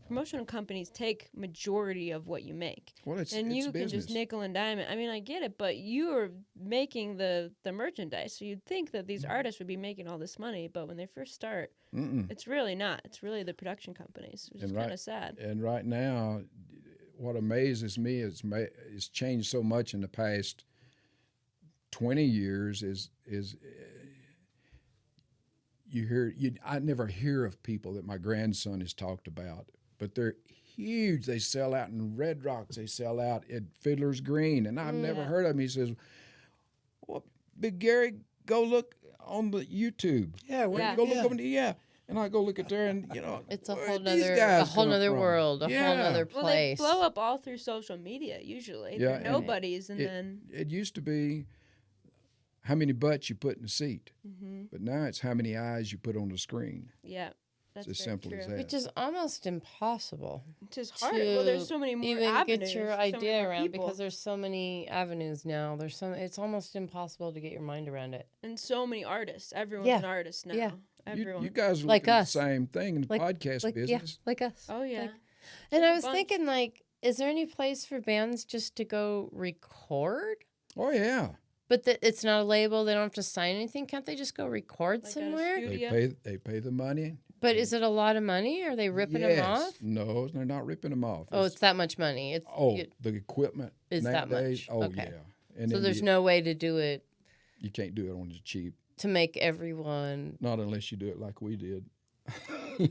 promotional companies take majority of what you make, Well, it's and it's you business. can just nickel and dime it. I mean, I get it, but you are making the merchandise, so you'd think that these artists would be making all this money, but when they first start, Mm-mm. it's really not. It's really the production companies, which is And kind of sad. And right now, what amazes me is it's changed so much in the past 20 years. I never hear of people that my grandson has talked about, but they're huge. They sell out in Red Rocks. They sell out at Fiddler's Green, and I've never Yeah. heard of them. He says, "Well, Big Gary, go look on the YouTube. Yeah, Yeah. Go look over there." And I go look at there, and It's a where whole did these nother, guys come from? world, a whole nother Well, they place. blow up all through social media usually. Yeah, They're and nobodies, and it- then It used to be how many butts you put in the seat, hmm but now it's how many eyes you put on the screen. yeah, That's it's as very simple as true. that. Which is almost impossible. It's just hard. Well, there's to so many more even avenues. get your so many idea more around people, because there's so many avenues now. It's almost impossible to get your mind around it. and so many artists. Everyone's Yeah. an artist now. Yeah. Everyone. You guys are Like looking at us. the same thing in the podcast like business. like us. Oh yeah. Like- and There's I a was bunch. thinking, like, is there any place for bands just to go record? Oh yeah, But it's not a label. They don't have to sign anything. Can't they just go record Like at a somewhere? studio. they pay the money. But is it a lot of money? Are they ripping them off? No, they're not ripping them off. Oh, it's that much money. It's The equipment Is that nowadays. much? Oh Okay. yeah, and so then there's no way to do it you can't do it on the cheap. to make everyone. Not unless you do it like we did.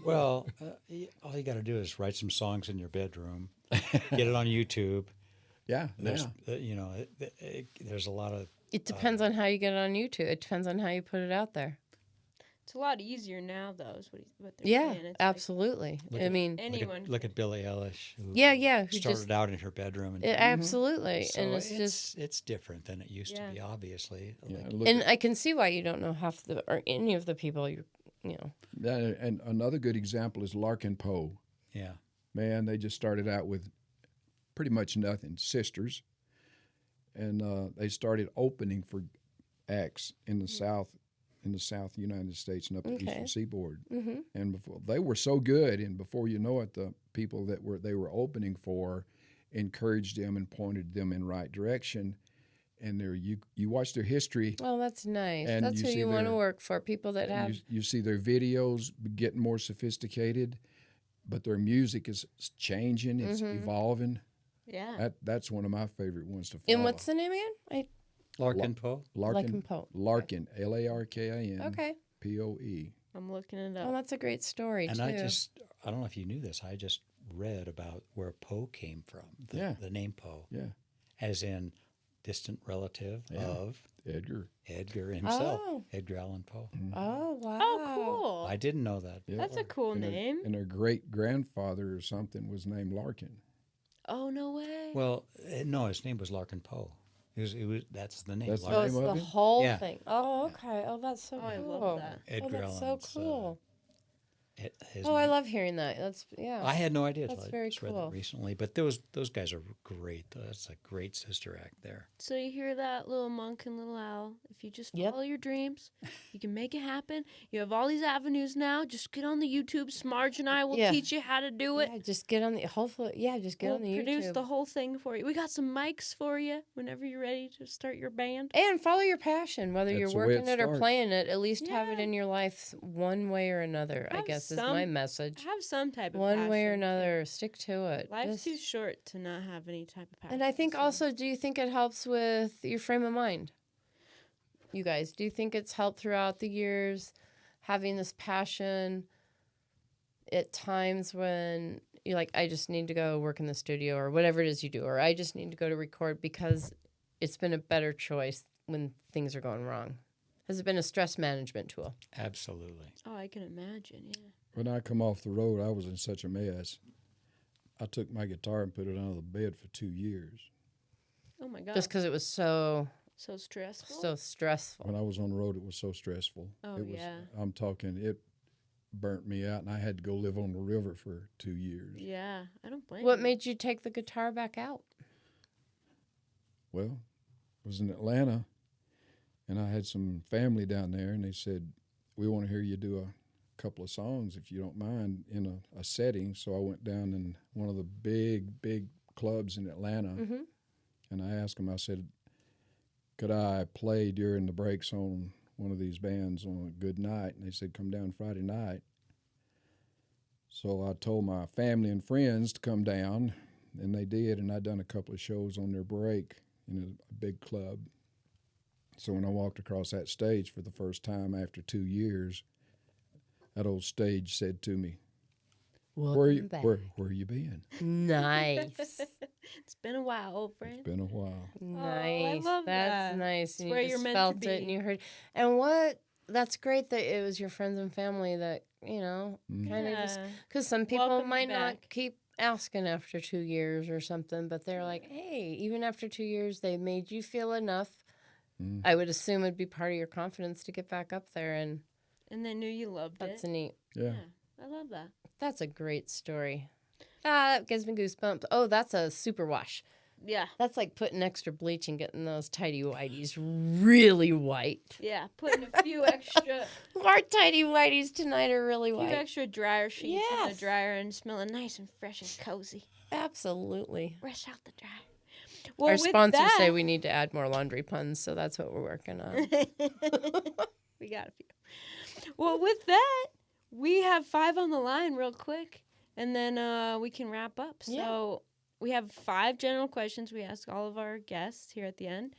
Well, all you got to do is write some songs in your bedroom, get it on YouTube. Yeah, There's, yeah. There's a lot of It depends on how you get it on YouTube. It depends on how you put it out there. It's a lot easier now, though. Is what they're Yeah, saying. It's absolutely. I mean, anyone. look at Billie Eilish. Who yeah, who started just out in her bedroom. And absolutely, so and it's just. it's different than it used to be. Obviously, Yeah, Like, look And I can see why you don't know half or any of the people you know. and another good example is Larkin Poe. yeah. Man, they just started out with pretty much nothing, sisters, and they started opening for acts in the South United States and up the Okay. Eastern Seaboard. Mm-hmm. And before they were so good, and before you know it, the people that they were opening for encouraged them and pointed them in right direction. And you watch their history. Well, that's nice. And That's you who see you want to their- work for. People that have. You see their videos getting more sophisticated, but their music is changing. It's evolving. Yeah. That's one of my favorite ones to follow. And what's the name again? Larkin Poe. Larkin Poe. Larkin, Larkin. Okay. Poe. I'm looking it Well, up. that's a great story And too. I don't know if you knew this. I just read about where Poe came from. The name Poe, Yeah, as in distant relative of Edgar. Edgar himself, Oh. Edgar Allan Poe. Oh wow. Oh, cool. I didn't know that. Yeah. That's a cool name. And her great grandfather or something was named Larkin. Oh, no way. Well, no, his name was Larkin Poe. It was that's the name. That's the Oh, Larkin. it's name the of it? whole Yeah. thing. Oh, okay. Oh, that's so Oh, cool. I love that. Edgar oh, that's Allan's, so cool. His Oh, I name. love hearing that. That's yeah. I had no idea. That's till I very just read cool. that recently. But those guys are great. That's a great sister act there. So you hear that, little monk and little owl? If you just Yep. follow your dreams, you can make it happen. You have all these avenues now. Just get on the YouTube. Smarge and I will Yeah. teach you how to do it. Yeah, just get on the hopefully. Yeah, just get We'll on the produce YouTube the whole thing for you. We got some mics for you whenever you're ready to start your band. and follow your passion. Whether That's you're the way working it it or starts. playing it, at least have it Yeah. in your life one way or another. I Have guess is my some- message. Have some type of One way or passion. another, stick to it. Life's Just- too short to not have any type of passion. And I think so- also, do you think it helps with your frame of mind? You guys, do you think it's helped throughout the years having this passion at times when you're like, I just need to go work in the studio or whatever it is you do, or I just need to go to record because it's been a better choice when things are going wrong? Has it been a stress management tool? Absolutely. Oh, I can imagine. Yeah. When I come off the road, I was in such a mess. I took my guitar and put it under the bed for 2 years. Oh my god. Just because it was so so stressful. stressful. When I was on the road, it was so stressful. Oh, it was, yeah. I'm talking, it burnt me out, and I had to go live on the river for 2 years. Yeah, I don't blame What you. made you take the guitar back out? Well, I was in Atlanta, and I had some family down there, and they said, we want to hear you do a couple of songs, if you don't mind, in a setting. So I went down in one of the big clubs in Atlanta, Mm-hmm. and I asked them, I said, could I play during the breaks on one of these bands on a good night? And they said, come down Friday night. So I told my family and friends to come down, and they did, and I'd done a couple of shows on their break in a big club. So when I walked across that stage for the first time after 2 years, that old stage said to me, where you been? Nice. It's been a while, old friend. It's been a while. Nice. love That's that. nice. It's And where you you're just meant to felt it and be. you heard. And that's great that it was your friends and family that, kind of just, because some people Welcome you might not back. keep asking after 2 years or something, but they're like, hey, even after 2 years, they made you feel enough. I would assume it'd be part of your confidence to get back up there, and And they knew you loved that's it. neat. Yeah. I love love that. That's a great story. Ah, that gives me goosebumps. Oh, that's a super wash. Yeah. That's like putting extra bleach and getting those tidy whities really white. Yeah. Putting a few extra Our tidy whities tonight are really few white. extra dryer sheets in the Yes. dryer and smelling nice and fresh and cozy. Absolutely. Fresh out the dryer. Well, Our with sponsors say that- we need to add more laundry puns, so that's what we're working on. We got a few. Well, with that, we have 5 on the line real quick, and then we can wrap up. Yeah. So we have 5 general questions we ask all of our guests here at the end.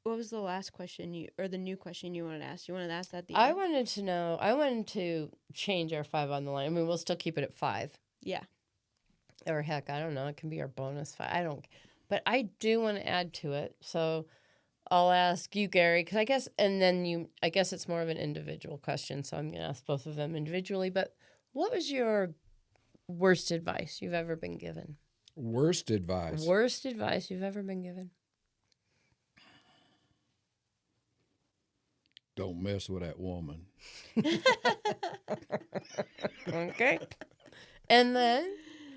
What was the last question or the new question you wanted to ask? You wanted to ask that at the I end? wanted to change our 5 on the line. I mean, we'll still keep it at 5. Yeah. Or heck, I don't know. It can be our bonus 5. But I do want to add to it. So I'll ask you, Gary, because I guess it's more of an individual question. So I'm going to ask both of them individually. But what was your worst advice you've ever been given? Worst advice. Worst advice you've ever been given? Don't mess with that woman. Okay. And then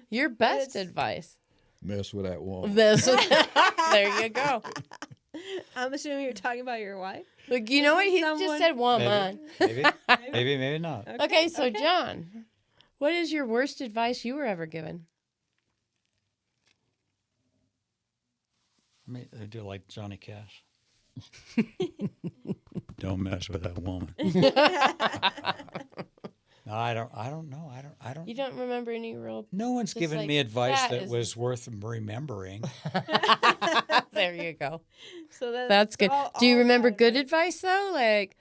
your best advice. Mess with that woman. There you go. I'm assuming you're talking about your wife. Look, you know what? He Someone- just said woman. Maybe not. Okay, so John, what is your worst advice you were ever given? I do like Johnny Cash. Don't mess with that woman. No, I don't know. I don't. You don't remember any real. No one's just given like, me advice that that is- was worth remembering. There you go. So That's good. Do you all remember bad good advice. advice though, like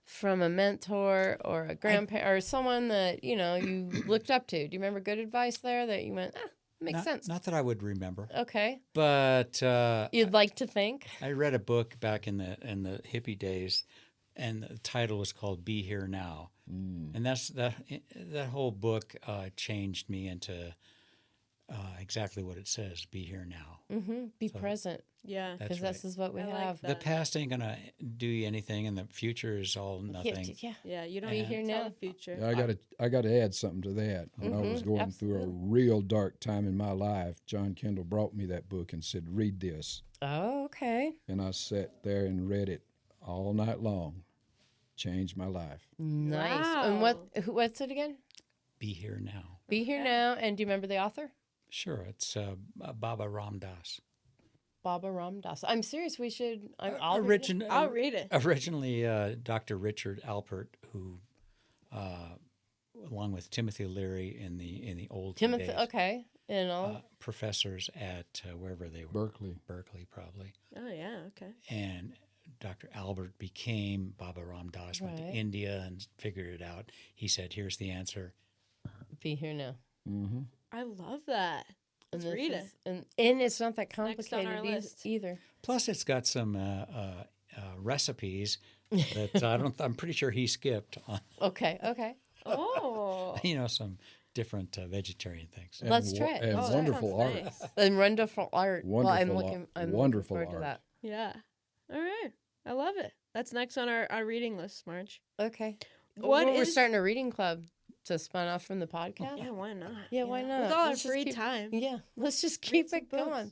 from a mentor or a grandparent or someone that you looked up to? Do you remember good advice there that you went, makes sense? Not that I would remember, Okay, but you'd like to think. I read a book back in the hippie days, and the title was called "Be Here Now," and that whole book changed me into exactly what it says: "Be here now." Mm-hmm. Be present, Yeah. That's because right. this is what we I like have. that. The past ain't gonna do you anything, and the future is all nothing. Yeah. Yeah, you don't Be need here to tell now. the future. Yeah, I got to add something to that. When I was going through a absolutely. real dark time in my life, John Kendall brought me that book and said, "Read this." Oh, okay. And I sat there and read it all night long. Changed my life. Nice. Wow. And what's it again? Be here now. Be here now. And do you remember the author? Sure, it's Baba Ram Dass. Baba Ram Dass. I'm serious. We should. I'll read it. I'll read it. Originally, Dr. Richard Alpert, who, along with Timothy Leary in the old Timothy. days, Okay. And all. professors at wherever they were, Berkeley probably, Oh yeah. Okay. and Dr. Albert became Baba Ram Dass, went to Right. India and figured it out. He said, "Here's the answer." Be here now. Mm-hmm. I love that. And Let's read it. And it's not that Next on complicated our list. either. Plus, it's got some recipes that I'm pretty sure he skipped on. Okay. Okay. Oh. Some different vegetarian things. Let's try it. And Oh, that wonderful sounds art. nice. And wonderful art. Wonderful I'm wonderful looking forward to art. that. Yeah. All right. I love it. That's next on our reading list, Marge. Okay. What We're is- starting a reading club to spun off from the podcast. Yeah, why not? Yeah, why not? With all our Let's just free keep- time. Yeah, let's just Read keep some it going.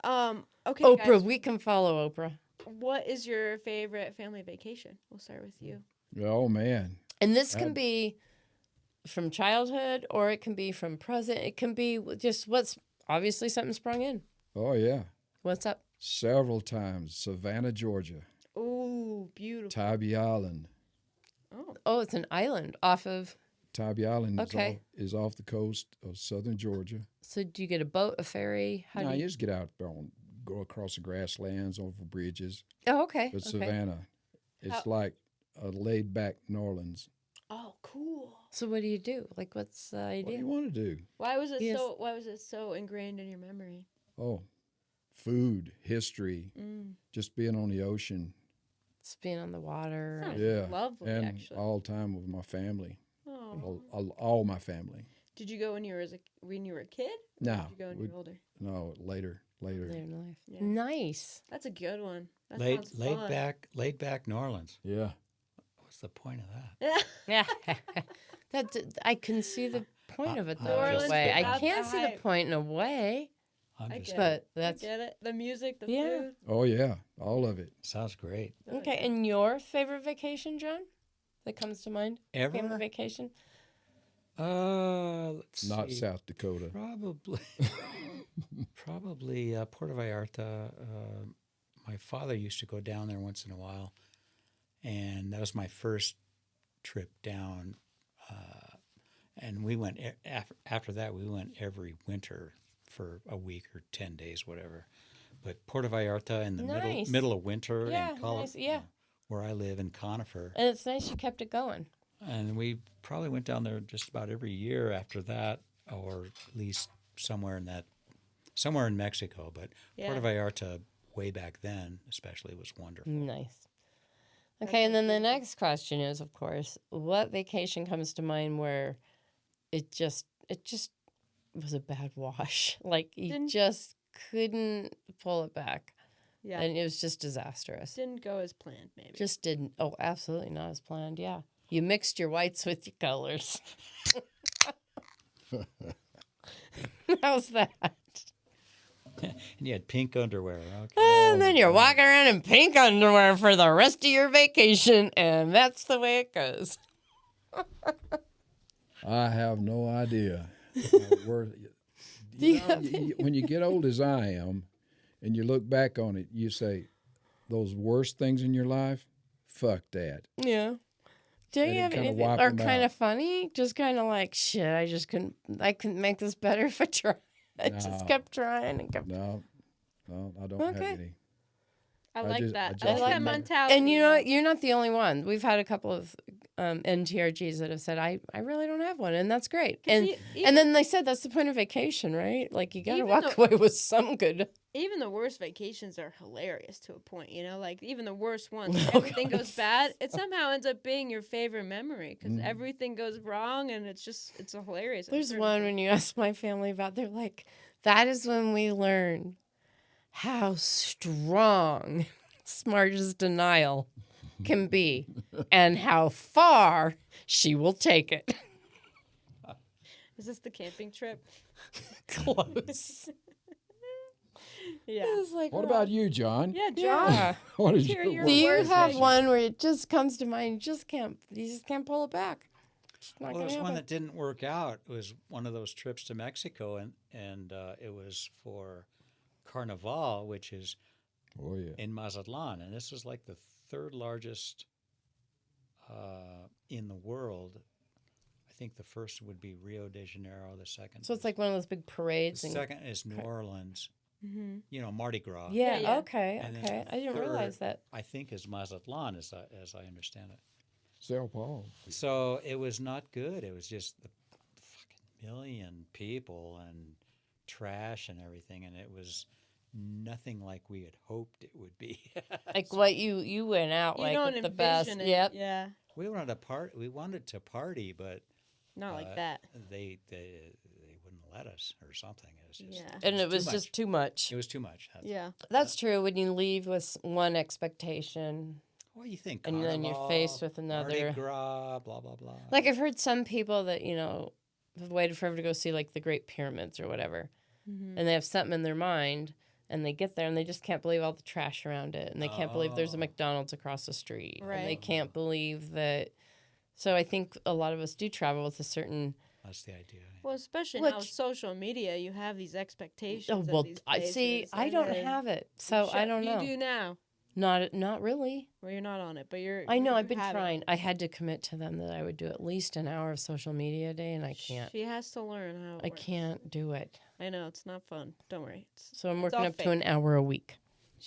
books. Okay, Oprah, guys, we can follow Oprah. what is your favorite family vacation? We'll start with you. Oh man. And this can be from childhood or it can be from present. It can be just what's obviously something sprung in. Oh yeah. What's up? Several times. Savannah, Georgia. Ooh, beautiful. Tybee Island. Oh, Oh, it's an island off of. Tybee Island Okay. is off the coast of southern Georgia. So do you get a boat, a ferry? How No, do you you? just get out there and go across the grasslands, over bridges. Oh, okay. But Okay. Savannah, it's How- like a laid back New Orleans. oh, cool. So what do you do? Like, what's the What do idea? you want to do? Why was it Yes. so ingrained in your memory? Oh, food, history, just being on the ocean. Just being on the water. Sounds Yeah. lovely, And actually. all time with my family. Oh. All my family. Did you go when you were a kid? Or No, Did you go when you were older? No, later. Later in life. Yeah. Nice. That's a good one. That Laid sounds fun. back New Orleans. Yeah. What's the point of that? Yeah. Yeah. I can see the point of it New though. In a Orleans way, I without can't the see the hype. point in a way, I'm I just get but it. that's I get it. The music, the Yeah. food. Oh yeah, all of it. sounds great. Oh, okay. yeah. And your favorite vacation, John, that comes to mind? Family Ever? vacation? Let's Not see. South Dakota. Probably Puerto Vallarta. My father used to go down there once in a while, and that was my first trip down. And we went after that. We went every winter for a week or 10 days, whatever. But Puerto Vallarta in the Nice. middle of winter Yeah, in Colorado, nice, yeah. where I live in Conifer, And it's nice you kept it going. and we probably went down there just about every year after that, or at least somewhere in Mexico. But Yeah. Puerto Vallarta, way back then, especially, was wonderful. Nice. Okay, and then the next question is, of course, what vacation comes to mind where it just was a bad wash? Like you Didn't- just couldn't pull it back. Yeah. And it was just disastrous. Didn't go as planned, maybe. Just didn't. Oh, absolutely not as planned. Yeah. You mixed your whites with your colors. How's that? And you had pink underwear. Okay. And then you're walking around in pink underwear for the rest of your vacation, and that's the way it goes. I have no idea. Do you have When you get old as I am, and you look back on it, you say, "Those worst things in your life, fuck that." Yeah. Do And you it have kinda anything, wipe or 'em kind out. of funny? Just kind of like, shit, I couldn't make this better if I tried. I just No. kept trying and kept. No, I don't Okay. have any. I I like just- that. I I just like that remember- mentality. And you know, though. what? You're not the only one. We've had a couple of NTRGs that have said, I really don't have one, and that's great. 'Cause And even- and then they said that's the point of vacation, right? Like you got to Even walk though- away with some good. Even the worst vacations are hilarious to a point, you know? Like, even the worst ones, Oh, everything God. goes bad, it somehow ends up being your favorite memory because Mm. everything goes wrong and it's a hilarious. There's absurd one thing. when you ask my family about, they're like, that is when we learn how strong Smart's denial can be and how far she will take it. Is this the camping trip? Close. Yeah. It's like, What about you, John? Yeah, John. yeah. What is Hear your your Do worst you worst have vacation. one where it just comes to mind? You just can't pull it back. It's not Well, gonna there was one happen. that didn't work out. It was one of those trips to Mexico, and it was for Carnival, which is Oh yeah. in Mazatlan, and this was like the third largest in the world. I think the first would be Rio de Janeiro. The second. So it's like one of those big the parades. And, second is New Orleans. Mm-hmm. You know, Mardi Gras. yeah, Yeah. okay, And then okay. the I didn't realize third- that. I think is Mazatlan, as I understand it. Sao Paulo. So it was not good. It was just the fucking million people and trash and everything, and it was nothing like we had hoped it would be. Like what you went out You like don't with the best. envision it. Yep. Yeah. We wanted to party, but Not like Uh, that. they wouldn't let us or something. It was just, Yeah. And it was too just much. too much. It was too much. Yeah. That's true. When you leave with one expectation, What do you think? and then you're Carnival, faced with Mardi another. Gras, blah blah blah. Like I've heard some people that have waited forever to go see like the Great Pyramids or whatever, Mm-hmm. and they have something in their mind, and they get there and they just can't believe all the trash around it, and they can't believe there's a Oh. McDonald's across the street, and they Right. can't believe that. So I think a lot of us do travel with a certain. That's the idea. Well, especially now with Which- social media, you have these expectations. Oh of well, these I see. places, I and don't then have it, so I don't know. You do now. Not really. Well, you're not on it, but you're. I know. you I've been have it. trying. I had to commit to them that I would do at least an hour of social media a day, and I can't. She has to learn how. It I works. can't do it. I know it's not fun. Don't worry. So I'm It's working all up to fake. an hour a week.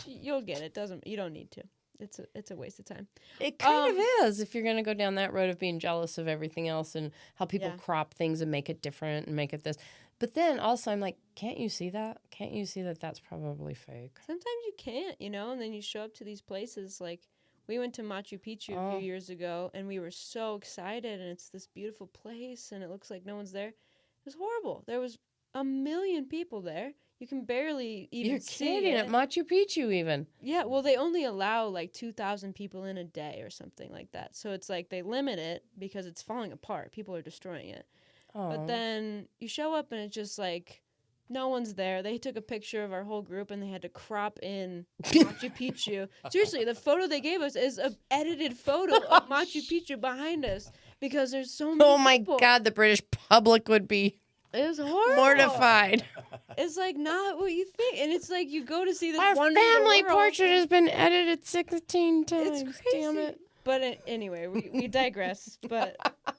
You'll get it. You don't need to. It's a waste of time. It kind Um, of is if you're going to go down that road of being jealous of everything else and how people Yeah. crop things and make it different and make it this. But then also I'm like, can't you see that? Can't you see that that's probably fake? Sometimes you can't, and then you show up to these places like we went to Machu Picchu a Oh. few years ago and we were so excited and it's this beautiful place and it looks like no one's there. It was horrible. There was 1 million people there. You can barely even You're see kidding. it. At Machu Picchu, even. Yeah, well, they only allow like 2,000 people in a day or something like that. So it's like they limit it because it's falling apart. People are destroying it. Oh. But then you show up and it's just like no one's there. They took a picture of our whole group and they had to crop in Machu Picchu. Seriously, the photo they gave us is an edited photo of Machu Picchu behind us because there's so many Oh my people. God, the British public would be It was horrible. mortified. It's like not what you think. And it's like you go to see this Our wonder of the family world. portrait has been edited 16 times. It's crazy. Damn it. But anyway, we digress. But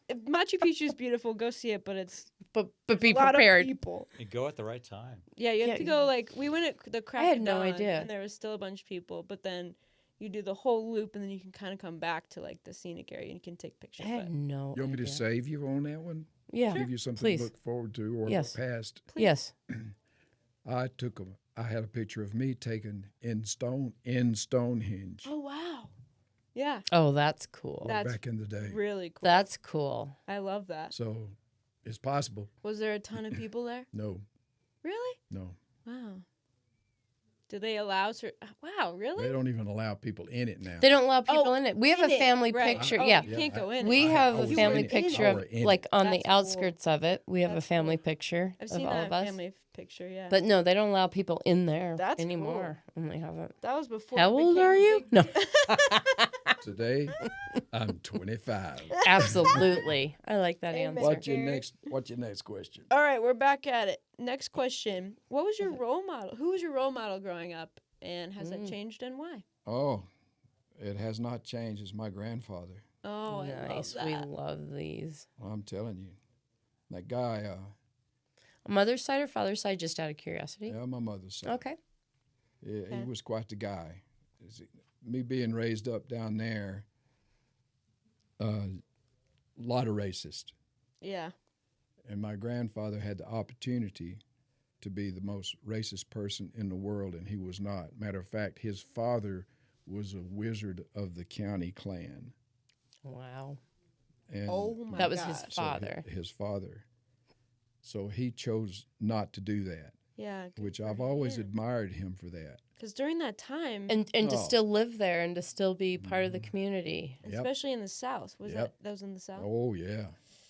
Machu Picchu is beautiful. Go see it, but it's But be a lot prepared. of people. You go at the right time. Yeah, you have Yeah, to go like we went at the crack had of no dawn, idea. and there was still a bunch of people. But then you do the whole loop, and then you can kind of come back to like the scenic area, and you can take pictures. I had no You want me idea. to save you on that one? Yeah. Give you something Please. to look forward to or Yes. past. Yes. I had a picture of me taken in Stonehenge Oh wow, yeah, Oh, that's cool. That's back in the day. really cool. That's cool. I love that. So it's possible. Was there a ton of people there? No, Really? no. Wow. Do they allow? Wow, really? They don't even allow people in it now. They don't allow people Oh, in it. We have in a it, family right. picture. Oh, Yeah. you can't go in. We it. have I a was family in it. picture I of, was in it. like, on That's the cool. outskirts of it. We have a That's family cool. picture I've of seen all that of us. family picture. Yeah. But no, they don't allow people in there That's anymore. And they haven't. that was before. How it old became are a you? big- No. Today, I'm 25. Absolutely. I like that Amen. answer. What's your next question? All right, we're back at it. Next question: what was your role model? Who was your role model growing up, and has that changed and why? Oh, it has not changed. It's my grandfather. Oh, Nice. I We love that. love these. I'm telling you, that guy. Mother's side or father's side, just out of curiosity? Yeah, my mother's son. Okay. Yeah, Okay. he was quite the guy. Me being raised up down there, a lot of racist. Yeah. And my grandfather had the opportunity to be the most racist person in the world, and he was not. Matter of fact, his father was a wizard of the county clan. Wow. And Oh my That was his gosh. so father. His father. So he chose not to do that, Yeah. which I've always admired him for that. Because during that time, And to Oh. still live there and to still be part of the community. Yep. especially in the South, was Yep. that was in the South? Oh, yeah.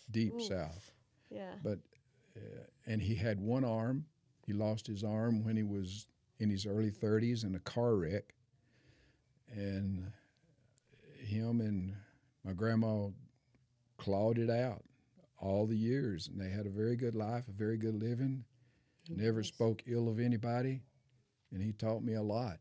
Deep Oof. South. Yeah. But and he had one arm. He lost his arm when he was in his early 30s in a car wreck. And him and my grandma clawed it out all the years. And they had a very good life, a very good living. Never spoke ill of anybody. And he taught me a lot.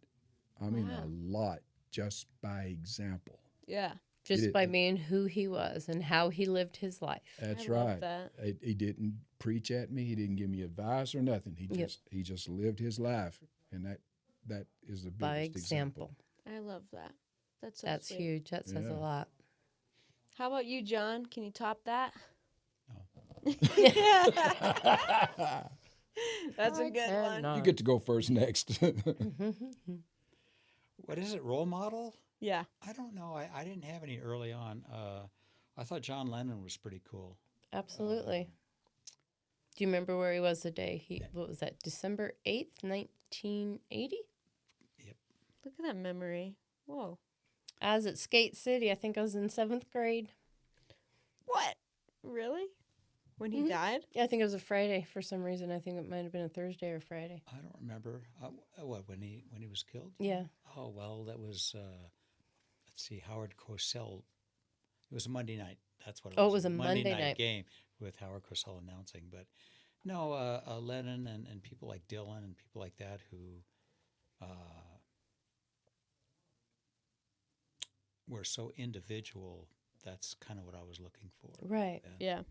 I mean, Wow. a lot just by example. Yeah. Just did- by being who he was and how he lived his life. That's I love right. that. He didn't preach at me. He didn't give me advice or nothing. Yep. He just lived his life, and that is the biggest By example. I love that. That's so That's sweet. huge. That says a Yeah. lot. How about you, John? Can you top that? No. That's a good one. You get to go first next. What is it? Role model? Yeah. I don't know. I didn't have any early on. I thought John Lennon was pretty cool. Absolutely. Do you remember where he was the day what was that? December 8th, 1980? Look at that memory. Whoa. I was at Skate City. I think I was in 7th grade. What? Really? When he Mhm. died? Yeah, I think it was a Friday for some reason. I think it might have been a Thursday or Friday. I don't remember. What, when he was killed? Yeah. Oh, well, that was, let's see, Howard Cosell. It was a Monday night. That's what it was. Oh, it was a Monday night. game with Howard Cosell announcing. But no, Lennon and people like Dylan and people like that who were so individual. That's kind of what I was looking for. Right. Yeah.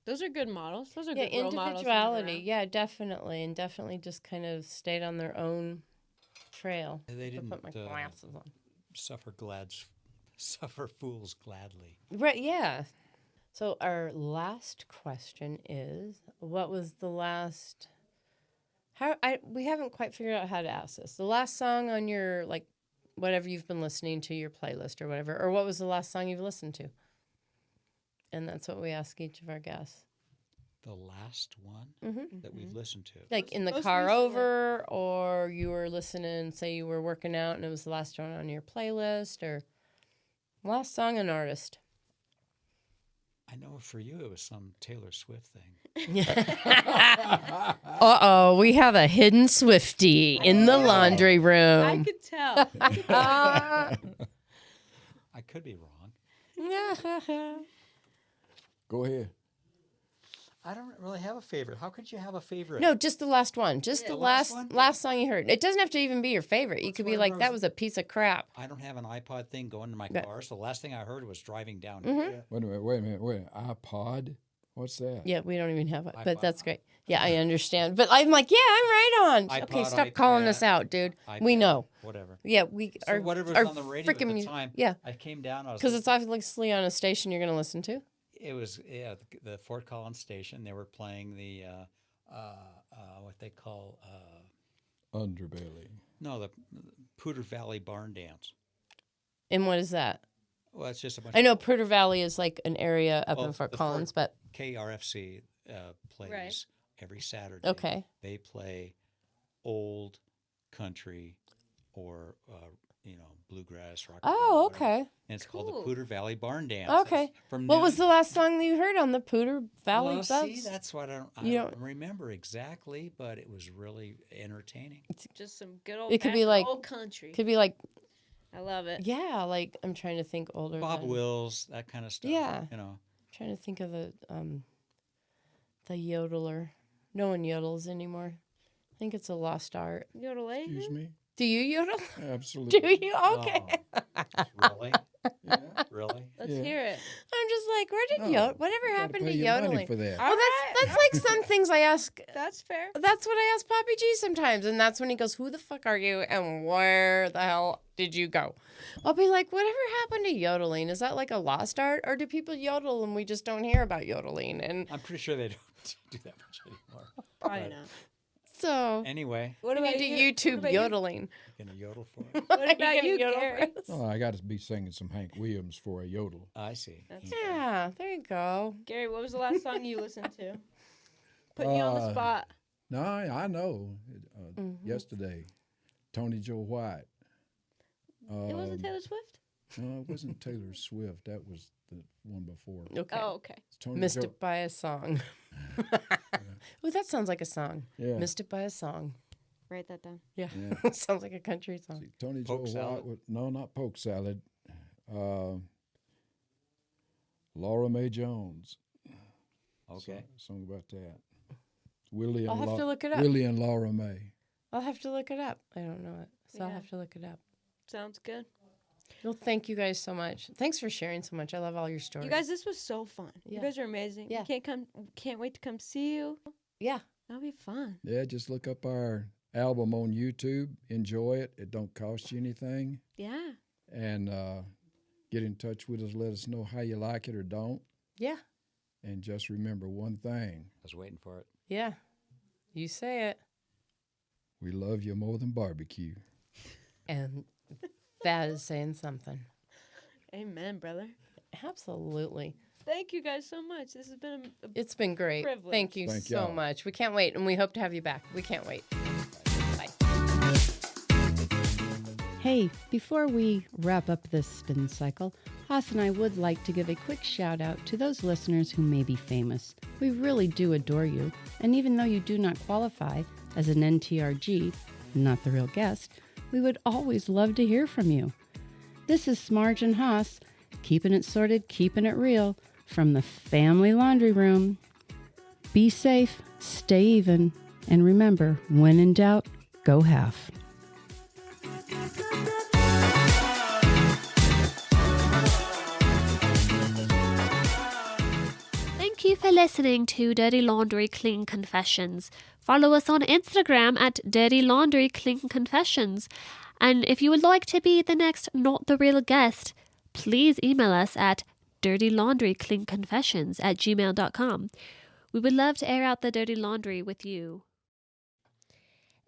Those are good models. Those are Yeah, good role models. to have individuality. around. Yeah, definitely. And definitely just kind of stayed on their own trail. They I didn't put my glasses on. suffer fools gladly. Right, yeah. So our last question is, what was the last we haven't quite figured out how to ask this. The last song on your, like, whatever you've been listening to, your playlist or whatever, or what was the last song you've listened to? And that's what we ask each of our guests. The last one that we've listened to. Like in the Most car recently. over, or you were listening, say you were working out and it was the last one on your playlist, or last song and artist. I know for you it was some Taylor Swift thing. Uh-oh, we have a hidden Swiftie in the laundry I room. could tell. I could be wrong. Go ahead. I don't really have a favorite. How could you have a favorite? No, just the last one. Just the last last one? song you heard. It doesn't have to even be your favorite. You could be like, that was a piece of crap. I don't have an iPod thing going in my Yeah. car, so the last thing I heard was driving down. Wait a minute. iPod? What's that? Yeah, we don't even have it, but iPod. that's great. Yeah, I understand. But I'm like, yeah, I'm right on. Okay, iPod, stop calling us iPad, out, dude. We iPad, know. Whatever. Yeah, we So are. whatever was our on the radio at the frickin' time. Yeah, I came down. I was because it's obviously on a station you're going to listen to. It was the Fort Collins station. They were playing the what they call Underbelly. the Poudre Valley Barn Dance. And what is that? Well, it's just a bunch. I know Poudre Valley is like an area up Well, in Fort the Collins, but KRFC plays Right. every Saturday. okay. They play old country or bluegrass rock. and roll, Oh, whatever. okay. And it's called the Cool. Poudre Valley Barn Dance. Okay. It's from What was noon- the last song that you heard on the Poudre Valley Well, Buzz? see, that's what I You don't don't- remember exactly, but it was really entertaining. Just some good old. It could be like- old country. Could be like, I love it. yeah, like I'm trying to think older. Bob than, Wills, that kind of stuff. Yeah. You Trying to think of the yodeler. No one yodels anymore. I think it's a lost art. Yodel Excuse me? Do you yodel? Absolutely. Do you? Okay. Really? Yeah. Really? Let's Yeah. hear it. I'm just like, where did No, whatever Gotta happened pay to your money yodeling? for that. Well, that's like some things I ask. That's fair. That's what I ask Poppy G sometimes, and that's when he goes, "Who the fuck are you, and where the hell did you go?" I'll be like, "Whatever happened to yodeling? Is that like a lost art, or do people yodel and we just don't hear about yodeling?" And I'm pretty sure they don't do that much anymore. Probably But not. so Anyway, What we about need you? to YouTube What about you? yodeling. I'm going to yodel for it. What Are you about gonna you, yodel for Gary? us? Oh, I got to be singing some Hank Williams for a yodel. I see. That's Yeah, there you go. Gary, what was the last song you listened to? Putting you on the spot. No, I know. Mm-hmm. Yesterday, Tony Joe White. It wasn't Taylor Swift? No, it wasn't Taylor Swift. That was the one before. Okay. Oh, okay. It's Tony Missed Joe. it by a song. Ooh, that sounds like a song. Yeah. Missed it by a song. Write that down. Yeah. Yeah. Sounds like a country song. See, Tony Poke Joe salad? White. No, not poke salad. Laura Mae Jones. Okay. Song about that. Willie I'll and have to look it up. Willie and Laura Mae. I'll have to look it up. I don't know it, so I'll Yeah. have to look it up. Sounds good. Well, thank you guys so much. Thanks for sharing so much. I love all your stories. You guys, this was so fun. Yeah. You guys are amazing. Yeah. Can't wait to come see you. yeah. That'll be fun. Yeah, just look up our album on YouTube. Enjoy it. It don't cost you anything. Yeah. And get in touch with us. Let us know how you like it or don't. Yeah. And just remember one thing. I was waiting for it. Yeah. You say it. We love you more than barbecue. And that is saying something. Amen, brother. Absolutely. Thank you guys so much. This has been a It's been great. Privilege. Thank you Thank so y'all. much. We can't wait, and we hope to have you back. We can't wait. Bye. Hey, before we wrap up this spin cycle, Haas and I would like to give a quick shout out to those listeners who may be famous. We really do adore you, and even though you do not qualify as an NTRG, not the real guest, we would always love to hear from you. This is Smarge and Haas, keeping it sorted, keeping it real, from the family laundry room. Be safe, stay even, and remember, when in doubt, go half. Thank you for listening to Dirty Laundry Clean Confessions. Follow us on Instagram at Dirty Laundry Clean Confessions. And if you would like to be the next Not the Real Guest, please email us at dirtylaundrycleanconfessions@gmail.com. We would love to air out the dirty laundry with you.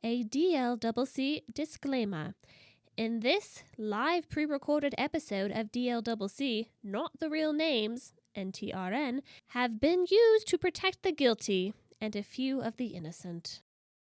A DLCC disclaimer. In this live pre-recorded episode of DLCC, Not the Real Names, NTRN, have been used to protect the guilty and a few of the innocent.